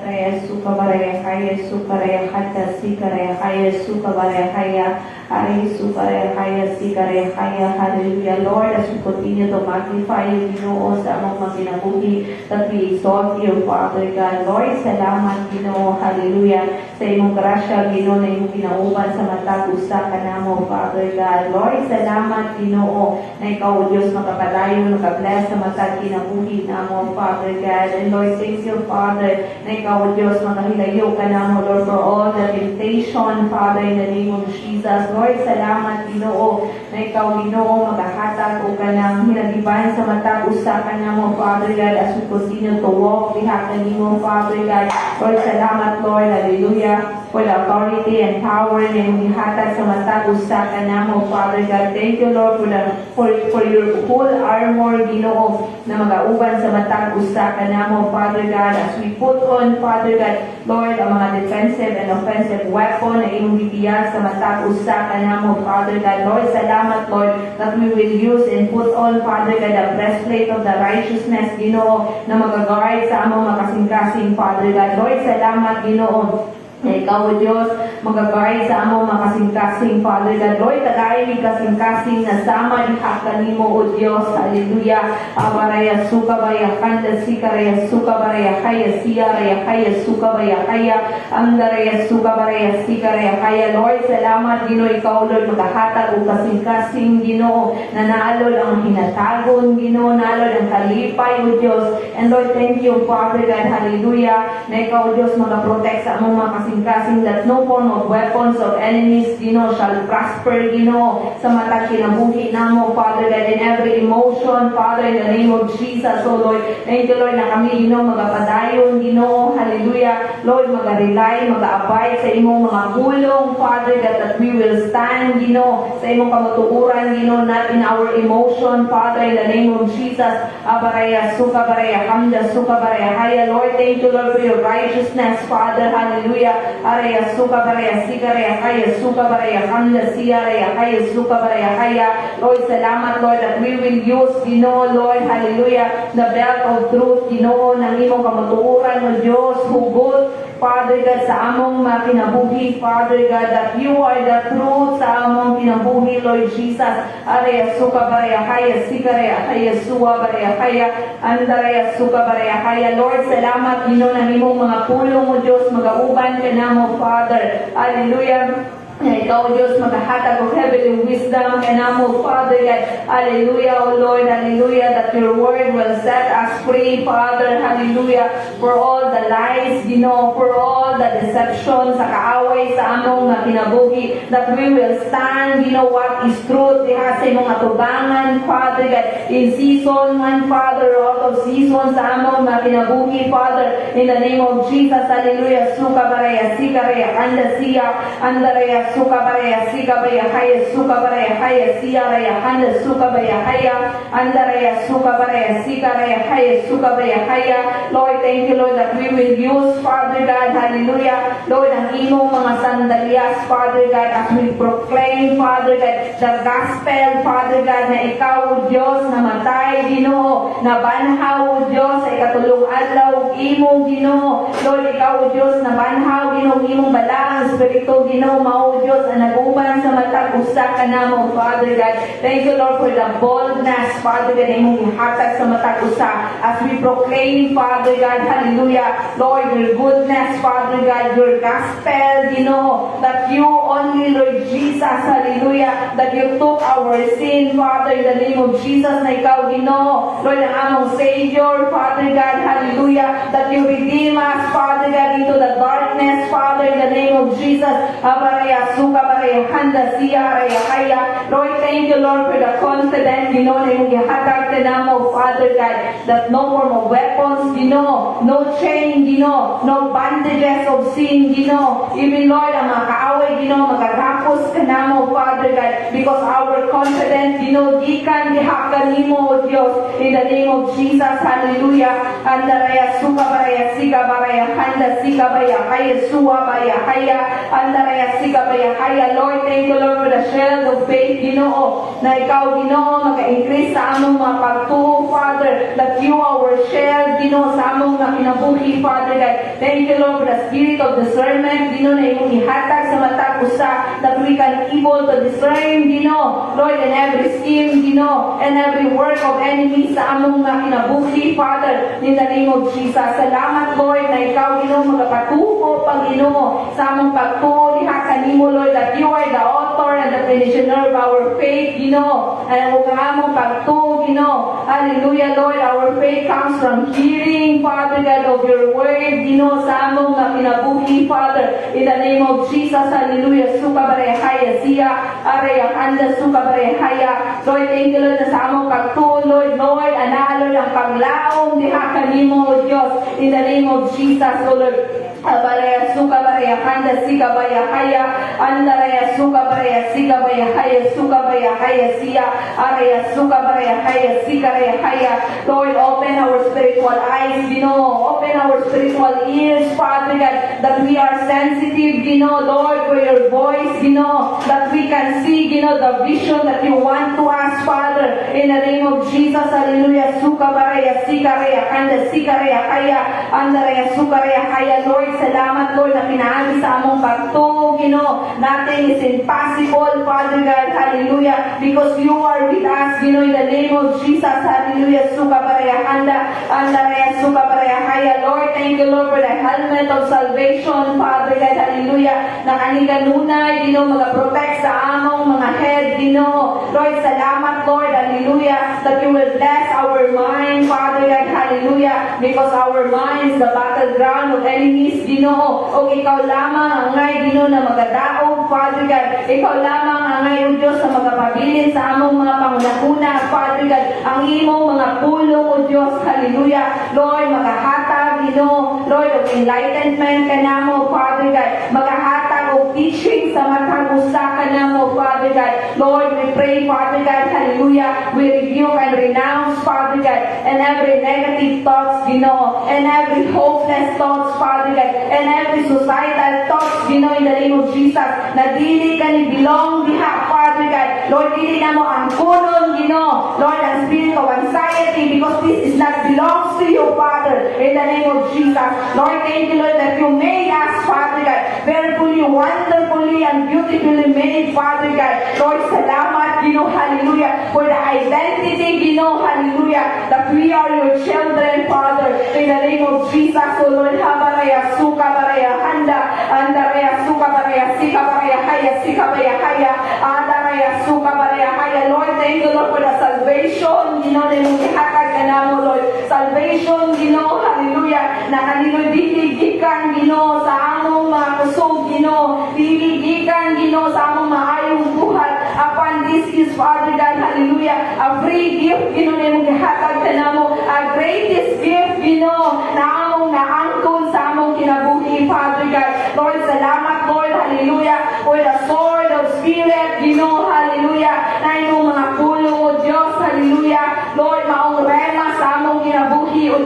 Raya suka baraya kaya suka raya hata sika raya kaya suka baraya kaya hari suka raya kaya sika raya kaya. Hallelujah, Lord, as we continue to magnify you, Ginoo, sa among mga kinabuhi, that we exalt you, Father God. Lord, salamat, Ginoo, hallelujah, sa imong grasya, Ginoo, na imong kinauban sa matag usa ka namo, Father God. Lord, salamat, Ginoo, na ikaw, Diyos, makapadayon, makabless sa matag kinabuhi namo, Father God. And Lord, thank you, Father, na ikaw, Diyos, makahilayo ka namo, Lord, for all the temptation, Father, in the name of Jesus. Lord, salamat, Ginoo, na ikaw, Ginoo, makahatag o ka ng hinagiban sa matag usa ka namo, Father God, as we continue to walk diha kanimo, Father God. Lord, salamat, Lord, hallelujah, for the authority and power na iyong gihatag sa matag usa ka namo, Father God. Thank you, Lord, for your whole armor, Ginoo, na magauban sa matag usa ka namo, Father God, as we put on, Father God, Lord, ang mga defensive and offensive weapon na iyong bibiyag sa matag usa ka namo, Father God. Lord, salamat, Lord, that we will use and put on, Father God, the breastplate of the righteousness, Ginoo, na mag-guard sa among makasing-kasing, Father God. Lord, salamat, Ginoo, na ikaw, O Diyos, mag-guard sa among makasing-kasing, Father God. Lord, kadayon kasing-kasing na sama diha kanimo, O Diyos. Hallelujah. Abaraya suka baya kanda sikaraya suka baraya kaya siyaraya kaya suka baya kaya amdaraya suka baraya sikaraya kaya. Lord, salamat, Ginoo, ikaw, Lord, maghahatag o kasing-kasing, Ginoo, na naalol ang hinatagon, Ginoo, naalol ang kalipay, O Diyos. And Lord, thank you, Father God. Hallelujah. Na ikaw, Diyos, mag-protect sa among mga kasing-kasing, that no form of weapons of enemies, Ginoo, shall prosper, Ginoo, sa matag kinabuhi namo, Father God, in every emotion, Father, in the name of Jesus, oh Lord. Thank you, Lord, na kami, Ginoo, magapadayon, Ginoo, hallelujah, Lord, mag-rely, mag-abide sa imong mga kulong, Father God, that we will stand, Ginoo, sa imong kamutukuran, Ginoo, not in our emotion, Father, in the name of Jesus. Abaraya suka baraya hamda suka baraya haya. Lord, thank you, Lord, for your righteousness, Father, hallelujah. Araya suka baraya sikaraya kaya suka baraya hamda siyaraya kaya suka baraya kaya. Lord, salamat, Lord, that we will use, Ginoo, Lord, hallelujah, the belt of truth, Ginoo, ng imong kamutukuran, O Diyos, hugot, Father God, sa among mga kinabuhi, Father God, that you are the truth sa among kinabuhi, Lord Jesus. Araya suka baraya kaya sikaraya kaya suwa baraya kaya andaraya suka baraya kaya. Lord, salamat, Ginoo, ng imong mga pulong, O Diyos, magauban ka namo, Father. Hallelujah. Na ikaw, Diyos, maghahatag o heavenly wisdom ka namo, Father God. Hallelujah, O Lord, hallelujah, that your word will set us free, Father, hallelujah, for all the lies, Ginoo, for all the deception sa kaaway sa among mga kinabuhi, that we will stand, Ginoo, what is truth, diha sa imong atubangan, Father God, in season man, Father, out of season sa among mga kinabuhi, Father, in the name of Jesus, hallelujah. Suka baraya sikaraya anda siya andaraya Andaraya Sukabaraya Sikabaya Haya Sukabaraya Haya Siaraya Handa Sukabaya Haya Andaraya Sukabaraya Sikaraya Haya Sukabaya Haya. Lord, thank you, Lord, that we will use, Father God, hallelujah, Lord, ang imong mga sandalyas, Father God, as we proclaim, Father God, the gospel, Father God, na ikaw, O Diyos, na matay, Ginoo, na banhaw, O Diyos, sa ikatulong adlaw, imong Ginoo, Lord, ikaw, O Diyos, na banhaw, Ginoo, imong balaang Espiritu, Ginoo, mao, O Diyos, na naguban sa matag usa ka namo, Father God. Thank you, Lord, for the boldness, Father God, na imong ihatag sa matag usa as we proclaim, Father God, hallelujah, Lord, your goodness, Father God, your gospel, Ginoo, that you only, Lord Jesus, hallelujah, that you took our sin, Father, in the name of Jesus, na ikaw, Ginoo, Lord, ang among Savior, Father God, hallelujah, that you redeem us, Father God, into the darkness, Father, in the name of Jesus. Abaraya suka baraya handa siya araya kaya. Lord, thank you, Lord, for the confidence, Ginoo, na imong gihatag kanamo, Father God, that no form of weapons, Ginoo, no chain, Ginoo, no bandages of sin, Ginoo, even, Lord, ang mga kaaway, Ginoo, magagapos kanamo, Father God, because our confidence, Ginoo, gikan gihakan nimo, O Dios, in the name of Jesus, hallelujah. Andaraya suka baraya sika baraya handa sika baya kaya suwa baya kaya andaraya sika baya kaya. Lord, thank you, Lord, for the shield of faith, Ginoo, na ikaw, Ginoo, maka-increase sa among mga pagtuo, Father, that you our shield, Ginoo, sa among mga kinabuhi, Father God. Thank you, Lord, for the spirit of discernment, Ginoo, na imong ihatag sa matag usa, that we can able to discern, Ginoo, Lord, in every scheme, Ginoo, and every work of enemy sa among mga kinabuhi, Father, in the name of Jesus. Salamat, Lord, na ikaw, Ginoo, magapatuho pang Ginoo sa among pagtuo diha kanimo, Lord, that you are the author and the finisher of our faith, Ginoo, and ang among pagtuo, Ginoo, hallelujah, Lord, our faith comes from hearing, Father God, of your word, Ginoo, sa among mga kinabuhi, Father, in the name of Jesus, hallelujah. Suka barehaya siya araya handa suka barehaya. Lord, thank you, Lord, na sa among pagtuo, Lord, analo ang paglaom diha kanimo, O Dios, in the name of Jesus, O Lord. Abaraya suka baraya handa sika baya haya andaraya suka baraya sika baya haya suka baya haya siya araya suka baraya haya sika raya haya. Lord, open our spiritual eyes, Ginoo, open our spiritual ears, Father God, that we are sensitive, Ginoo, Lord, for your voice, Ginoo, that we can see, Ginoo, the vision that you want to us, Father, in the name of Jesus, hallelujah. Suka baraya sika raya handa sika raya haya andaraya suka raya haya. Lord, salamat, Lord, na pinaagi sa among pagtuo, Ginoo. Nothing is impossible, Father God, hallelujah, because you are with us, Ginoo, in the name of Jesus, hallelujah. Suka baraya handa andaraya suka baraya haya. Lord, thank you, Lord, for the helmet of salvation, Father God, hallelujah, na kaniganunay, Ginoo, mag-protect sa among mga head, Ginoo. Lord, salamat, Lord, hallelujah, that you will bless our mind, Father God, hallelujah, because our mind is the battleground of enemies, Ginoo. O ikaw lamang ang ngay, Ginoo, na magadaog, Father God. Ikaw lamang ang ngay, O Diyos, na magapabilin sa among mga pangunahuna, Father God. Ang imong mga pulong, O Diyos, hallelujah. Lord, magahatag, Ginoo, Lord, of enlightenment ka namo, Father God. Magahatag of teaching sa matag usa ka namo, Father God. Lord, we pray, Father God, hallelujah. We rebuke and renounce, Father God, and every negative thoughts, Ginoo, and every hopeless thoughts, Father God, and every suicidal thoughts, Ginoo, in the name of Jesus, na dili ka ni belong diha, Father God. Lord, dili na mo ang kunon, Ginoo, Lord, ang spirit of anxiety, because this is not belongs to you, Father, in the name of Jesus. Lord, thank you, Lord, that you made us, Father God, fearfully, wonderfully, and beautifully made, Father God. Lord, salamat, Ginoo, hallelujah, for the identity, Ginoo, hallelujah, that we are your children, Father, in the name of Jesus. O Lord, habaraya suka baraya handa andaraya suka baraya sika baraya haya sika baraya haya adaraya suka baraya haya. Lord, thank you, Lord, for the salvation, Ginoo, na imong gihatag kanamo, Lord. Salvation, Ginoo, hallelujah, na kanino dili gikan, Ginoo, sa among mga kusog, Ginoo, dili gikan, Ginoo, sa among maayong buhat. Upon this is, Father God, hallelujah, a free gift, Ginoo, na imong gihatag kanamo, a greatest gift, Ginoo, na among naangkon sa among kinabuhi, Father God. Lord, salamat, Lord, hallelujah, for the soul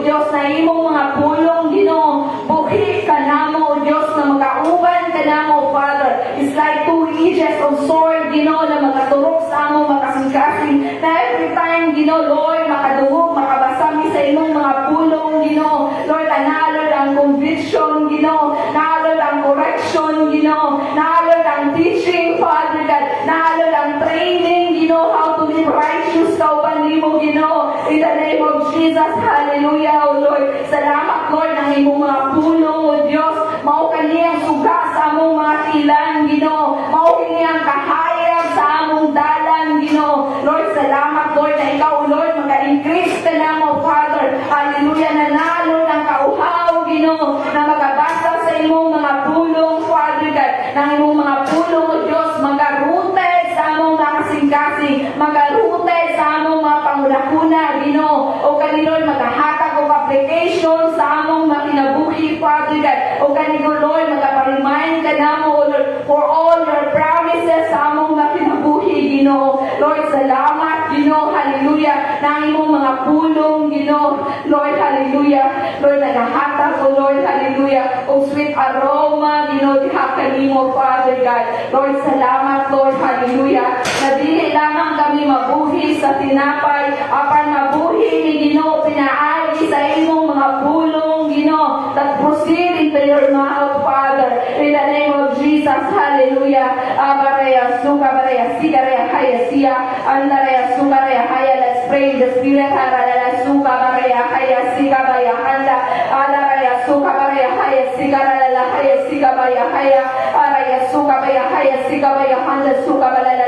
Diyos, na imong mga pulong, Ginoo, buhi ka namo, O Diyos, na magauban ka namo, Father. It's like two edges of sword, Ginoo, na magaturok sa among makasing-kasing. Na every time, Ginoo, Lord, makadungog, makabasami sa imong mga pulong, Ginoo. Lord, naalod ang conviction, Ginoo. Naalod ang correction, Ginoo. Naalod ang teaching, Father God. Naalod ang training, Ginoo, how to live righteous kauban nimo, Ginoo. In the name of Jesus, hallelujah, O Lord. Salamat, Lord, ng imong mga pulong, O Diyos. Mao kaniyang suga sa among mga kilan, Ginoo. Mao kaniyang kahayag sa among dalan, Ginoo. Lord, salamat, Lord, na ikaw, Lord, maka-increase ka na mo, Father. Hallelujah, nanalo ng kauhaw, Ginoo, na magabasa sa imong mga pulong, Father God. Ng imong mga pulong, O Diyos, magarute sa among mga kasing-kasing, magarute sa among mga pangulakuna, Ginoo. O kanino, magahatag o application sa among mga kinabuhi, Father God. O kanino, Lord, magaparimain ka na mo, Lord, for all your promises sa among mga kinabuhi, Ginoo. Lord, salamat, Ginoo, hallelujah, na imong mga pulong, Ginoo. Lord, hallelujah. Lord, nagahatag, O Lord, hallelujah, o sweet aroma, Ginoo, diha kanimo, Father God. Lord, salamat, Lord, hallelujah, na dili lamang kami mabuhi sa tinapay, apan mabuhi ni Ginoo, pinaagi sa imong mga pulong, Ginoo, that proceed into your mouth, Father. In the name of Jesus, hallelujah. Abaraya, sukabaraya, sigaraya, haya, siya, andaraya, sukaraya, haya. Let's pray in the Spirit. Haralala, sukabaraya, haya, sikabaya, handa, adaraya, sukabaraya, haya, sigarala, haya, sikabaya, haya, araya, sukabaya, haya, sikabaya, handa, sukabalala,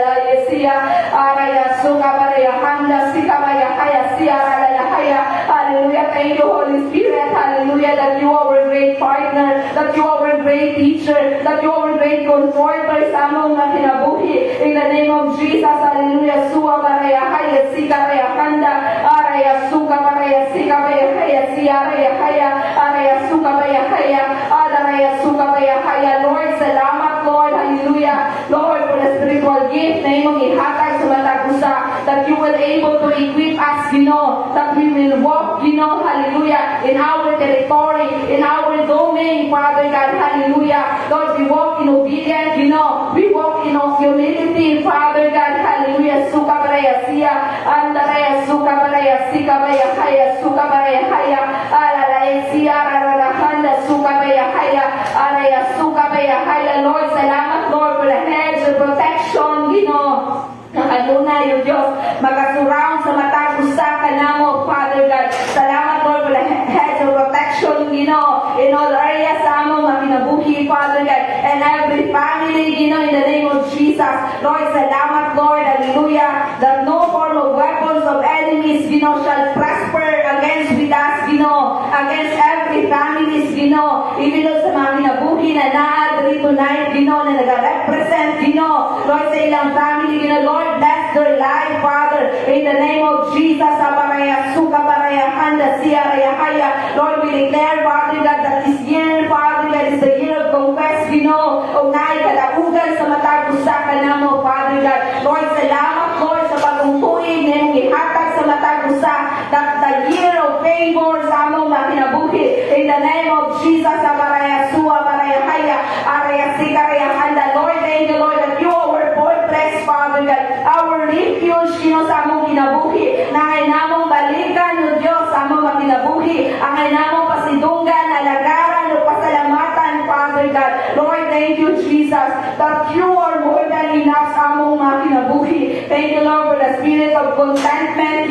siya, araya, sukabaraya, handa, sikabaya, haya, siya, aralala, haya. Hallelujah. Thank you, Holy Spirit. Hallelujah. That you are our great partner, that you are our great teacher, that you are our great comforter sa among mga kinabuhi. In the name of Jesus, hallelujah. Suwa baraya, haya, sikaraya, handa, araya, suka baraya, sikabaya, haya, siyaraya, haya, araya, suka baya, haya, adaraya, suka baya, haya. Lord, salamat, Lord. Hallelujah. Lord, for the spiritual gift na imong ihatag sa matag usa, that you will able to equip us, Ginoo, that we will walk, Ginoo, hallelujah, in our territory, in our domain, Father God, hallelujah. Lord, we walk in obedience, Ginoo. We walk in humility, Father God, hallelujah. Sukabaraya siya, andaraya, sukabaraya, sikabaya, haya, sukabaraya, haya, alalaya siya, ararahanda, sukabaya, haya, araya, sukabaya, haya. Lord, salamat, Lord, for the hedge of protection, Ginoo. Nakanunay, O Diyos, magasurround sa matag usa ka namo, Father God. Salamat, Lord, for the hedge of protection, Ginoo, in all areas sa among mga kinabuhi, Father God, and every family, Ginoo, in the name of Jesus. Lord, salamat, Lord, hallelujah, that no form of weapons of enemies, Ginoo, shall prosper against with us, Ginoo, against every families, Ginoo, even though sa mga kinabuhi na naadri tonight, Ginoo, na nag-represent, Ginoo, Lord, sa ilang family, Ginoo, Lord, bless their life, Father, in the name of Jesus. Abaraya, suka, baraya, handa, siya, raya, haya. Lord, we declare, Father God, that this year, Father God, is the year of conquest, Ginoo, o naay kalaugan sa matag usa ka namo, Father God. Lord, salamat, Lord, sa pagungtuig na iyong ihatag sa matag usa, that the year of favor sa among mga kinabuhi, in the name of Jesus. Abaraya, suwa, baraya, haya, araya, sika, raya, handa. Lord, thank you, Lord, that you are our fortress, Father God, our refuge, Ginoo, sa among kinabuhi, na ngay namong balikan, O Diyos, sa among mga kinabuhi, ang ngay namong pasidunggan, alagaran, o pasalamatan, Father God. Lord, thank you, Jesus, that you are more than enough sa among mga kinabuhi. Thank you, Lord, for the spirit of contentment,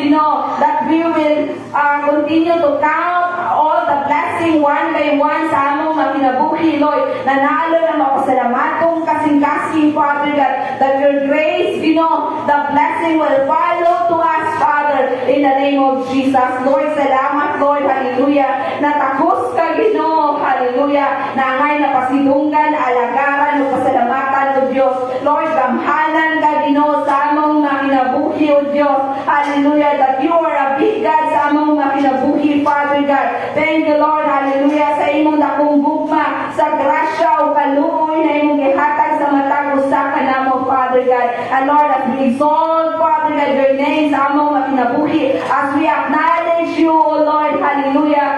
that we will continue to count all the blessing one by one sa among mga kinabuhi, Lord. Nanalo na mapasalamatong kasing-kasing, Father God, that your grace, the blessing will follow to us, Father, in the name of Jesus. Lord, salamat, Lord, hallelujah, natakos ka, Ginoo, hallelujah, na ngay napasidunggan, alagaran, o pasalamatan, O Diyos. Lord, gamhanan ka, Ginoo, sa among mga kinabuhi, O Diyos, hallelujah, that you are a big God sa among mga kinabuhi, Father God. Thank you, Lord, hallelujah, sa imong dakong gugma, sa grasya o kaluoy na imong gihatag sa matag usa ka namo, Father God. And Lord, as we exalt, Father God, your name sa among mga kinabuhi, as we acknowledge you, O Lord, hallelujah,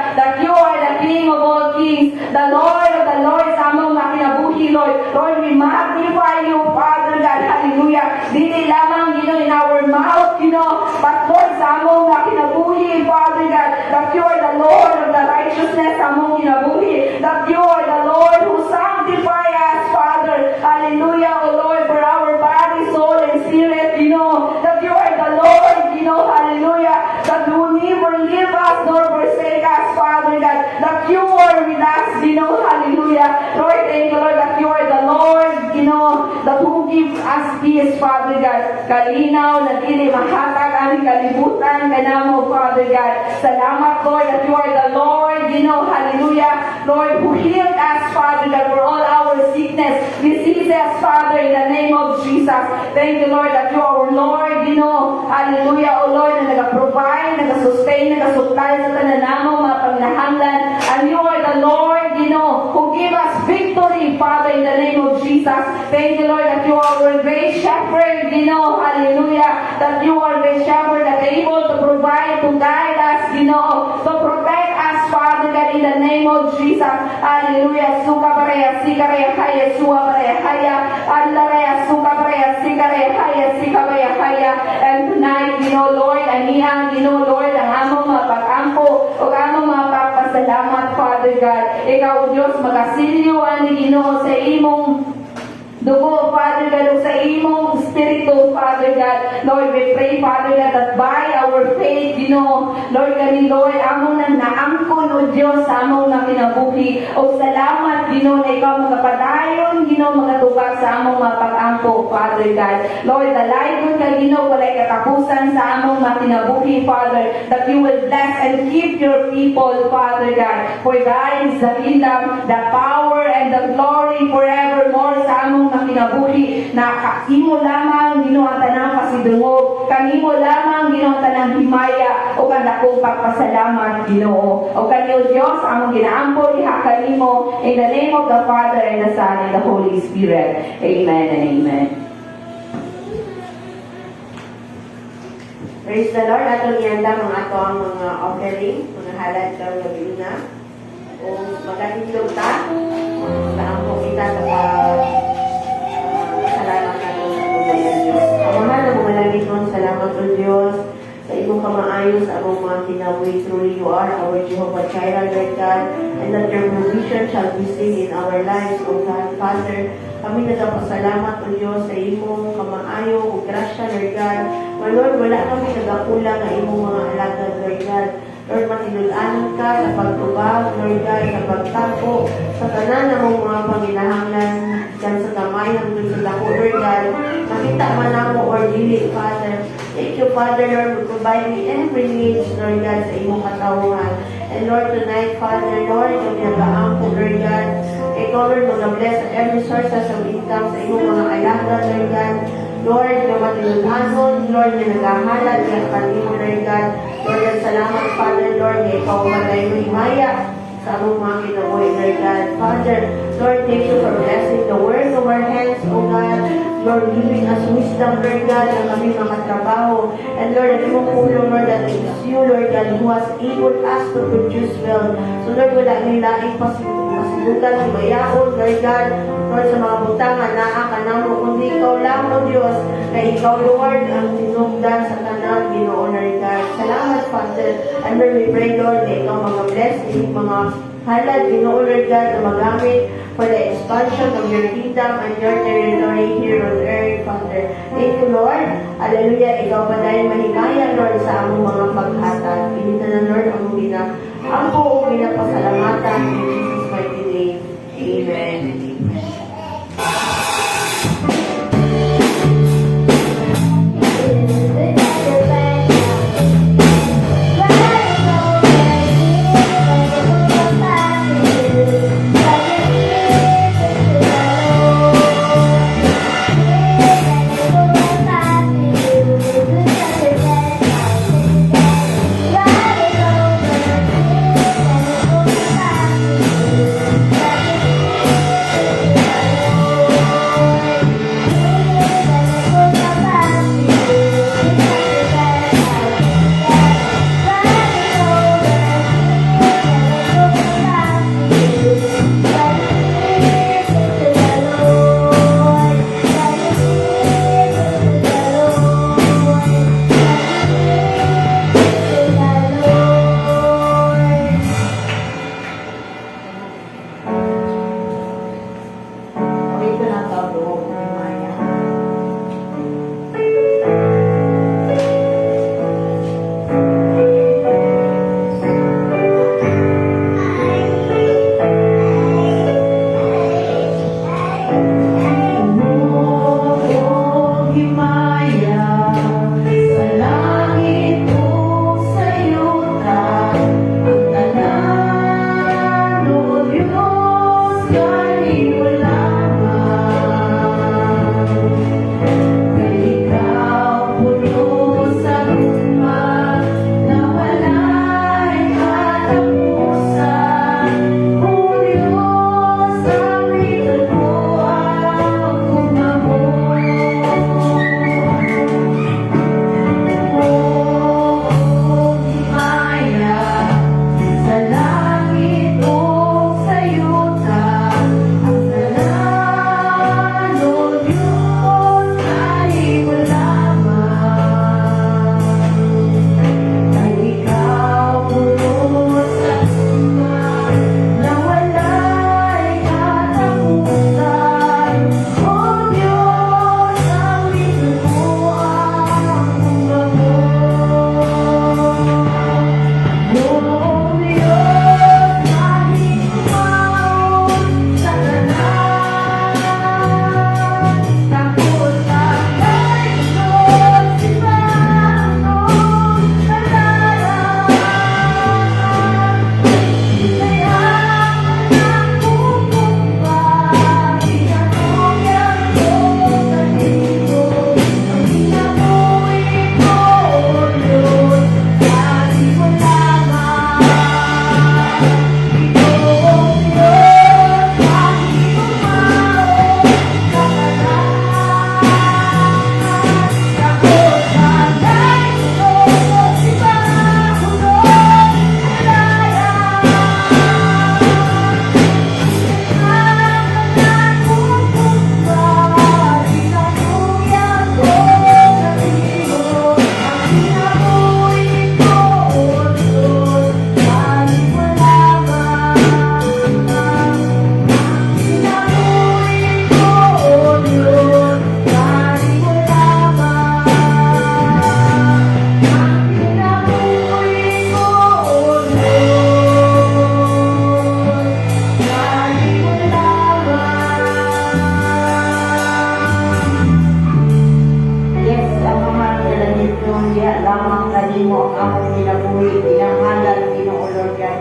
but Lord, sa among kinabuhi, Father God, that you are the Lord of the righteousness sa among kinabuhi, that you are the Lord who sanctify us, Father. Hallelujah, O Lord, for our body, soul, and spirit, that you are the Lord, hallelujah, that you will never leave us nor forsake us, Father God, that you are with us, hallelujah. Lord, thank you, Lord, that you are the Lord, that who gives us peace, Father God. Kalinaw na dili mahatag ang kalibutan kanamo, Father God. Salamat, Lord, that you are the Lord, hallelujah, Lord, who healed us, Father God, for all our sickness, diseases, Father, in the name of Jesus. Thank you, Lord, that you are our Lord, hallelujah, O Lord, na nag-provide, nag-sustain, nag-supply sa tananamo, mga panginahanglan, and you are the Lord, who give us victory, Father, in the name of Jesus. Thank you, Lord, that you are our great shepherd, hallelujah, that you are the shepherd that is able to provide, to guide us, to protect us, Father God, in the name of Jesus. Hallelujah. Suka paraya, sika raya, kaya, suwa paraya, kaya, Allah raya, suka paraya, sika raya, kaya, sika raya, kaya. And tonight, Lord, anihan, Lord, ang among mga pag-ampo, o among mga pagpasalamat, Father God. Ikaw, Diyos, magasilyo, Ginoo, sa imong dugo, Father God, sa imong Espiritu, Father God. Lord, we pray, Father God, that by our faith, Lord, Lord, among nang naangkon, O Diyos, sa among na kinabuhi. O salamat, na ikaw magapadayon, magatubag sa among mapag-angko, Father God. Lord, dalaygon ka, walay katapusan sa among makinabuhi, Father, that you will bless and keep your people, Father God. For thine is the kingdom, the power, and the glory forevermore sa among makinabuhi, na imo lamang, ang tanang pasidungog, kanimo lamang, ang tanang himaya, o kanakong pagpasalamat, Ginoo. O kanyo, Diyos, among ginaampo, iha kanimo, in the name of the Father, and the Son, and the Holy Spirit. Amen and amen. Praise the Lord. Atong ianda mga ato ang mga offering, mga halad karong gabi na. O magkatindog ta, kaampo kita sa salamat natin sa tumayan Diyos. Ang mahal na mga langit nun, salamat o Diyos, sa imong kamaayos, among mga kinabuhi. Truly you are our Jehovah Jireh, Lord God, and that your provision shall be seen in our lives, O God, Father. Kami nagpasalamat, O Diyos, sa imong kamaayo o grasya, Lord God. My Lord, wala kami nagakulang na imong mga alagad, Lord God. Lord, matinulanan ka sa pagtubag, Lord God, sa pagtapo, sa tanan ng mga panginahanglan, dyan sa kamay, hanggang sa dako, Lord God. Makita man ako or dili, Father. Thank you, Father, Lord, for providing every needs, Lord God, sa imong katawhan. And Lord, tonight, Father, Lord, kami nag-aampo, Lord God. Ikaw, Lord, mga-bless at every sources of income sa imong mga alaga, Lord God. Lord, na matinulanon, Lord, na naghahalad, na kanimo, Lord God. Lord, at salamat, Father, Lord, na ikaw matay mo himaya sa among mga kinabuhi, Lord God. Father, Lord, thank you for blessing the work of our hands, O God. Lord, giving us wisdom, Lord God, na kami makatrabaho. And Lord, at imong pulong, Lord, that it is you, Lord God, who has able us to produce well. So Lord, wala nilaing pasilugan, himayaon, Lord God, Lord, sa mga butangan, naa ka na mo, kundi ikaw lang, O Diyos, na ikaw, Lord, ang tinugdan sa kanan, Ginoo, Lord God. Salamat, Father. And Lord, we pray, Lord, na ikaw mga bless, mga halad, Ginoo, Lord God, na magamit for the expansion of your kingdom and your territory here on earth, Father. Thank you, Lord. Hallelujah. Ikaw pa dahil mahimaya, Lord, sa among mga paghatag. Pinita na, Lord, among ginapasalamatan in Jesus' mighty name. Amen and amen.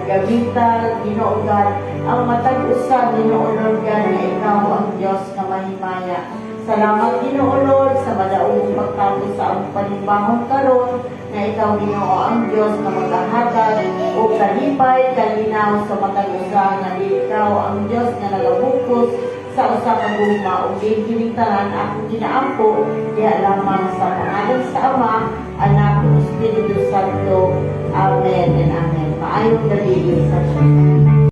gamitan, Ginoo God, ang matag usa Ginoo Lord God nga ikaw ang Dios nga mahimaya. Salamat Ginoo Lord sa madaong pagtapos sa among panimbahon karon nga ikaw Ginoo ang Dios nga magahatag o kalipay kalinaw sa matag usa nga ikaw ang Dios nga nagabukos sa usa ka gugma ug kining tanan akong ginaampo diha lamang sa pangalan sa Ama, Anak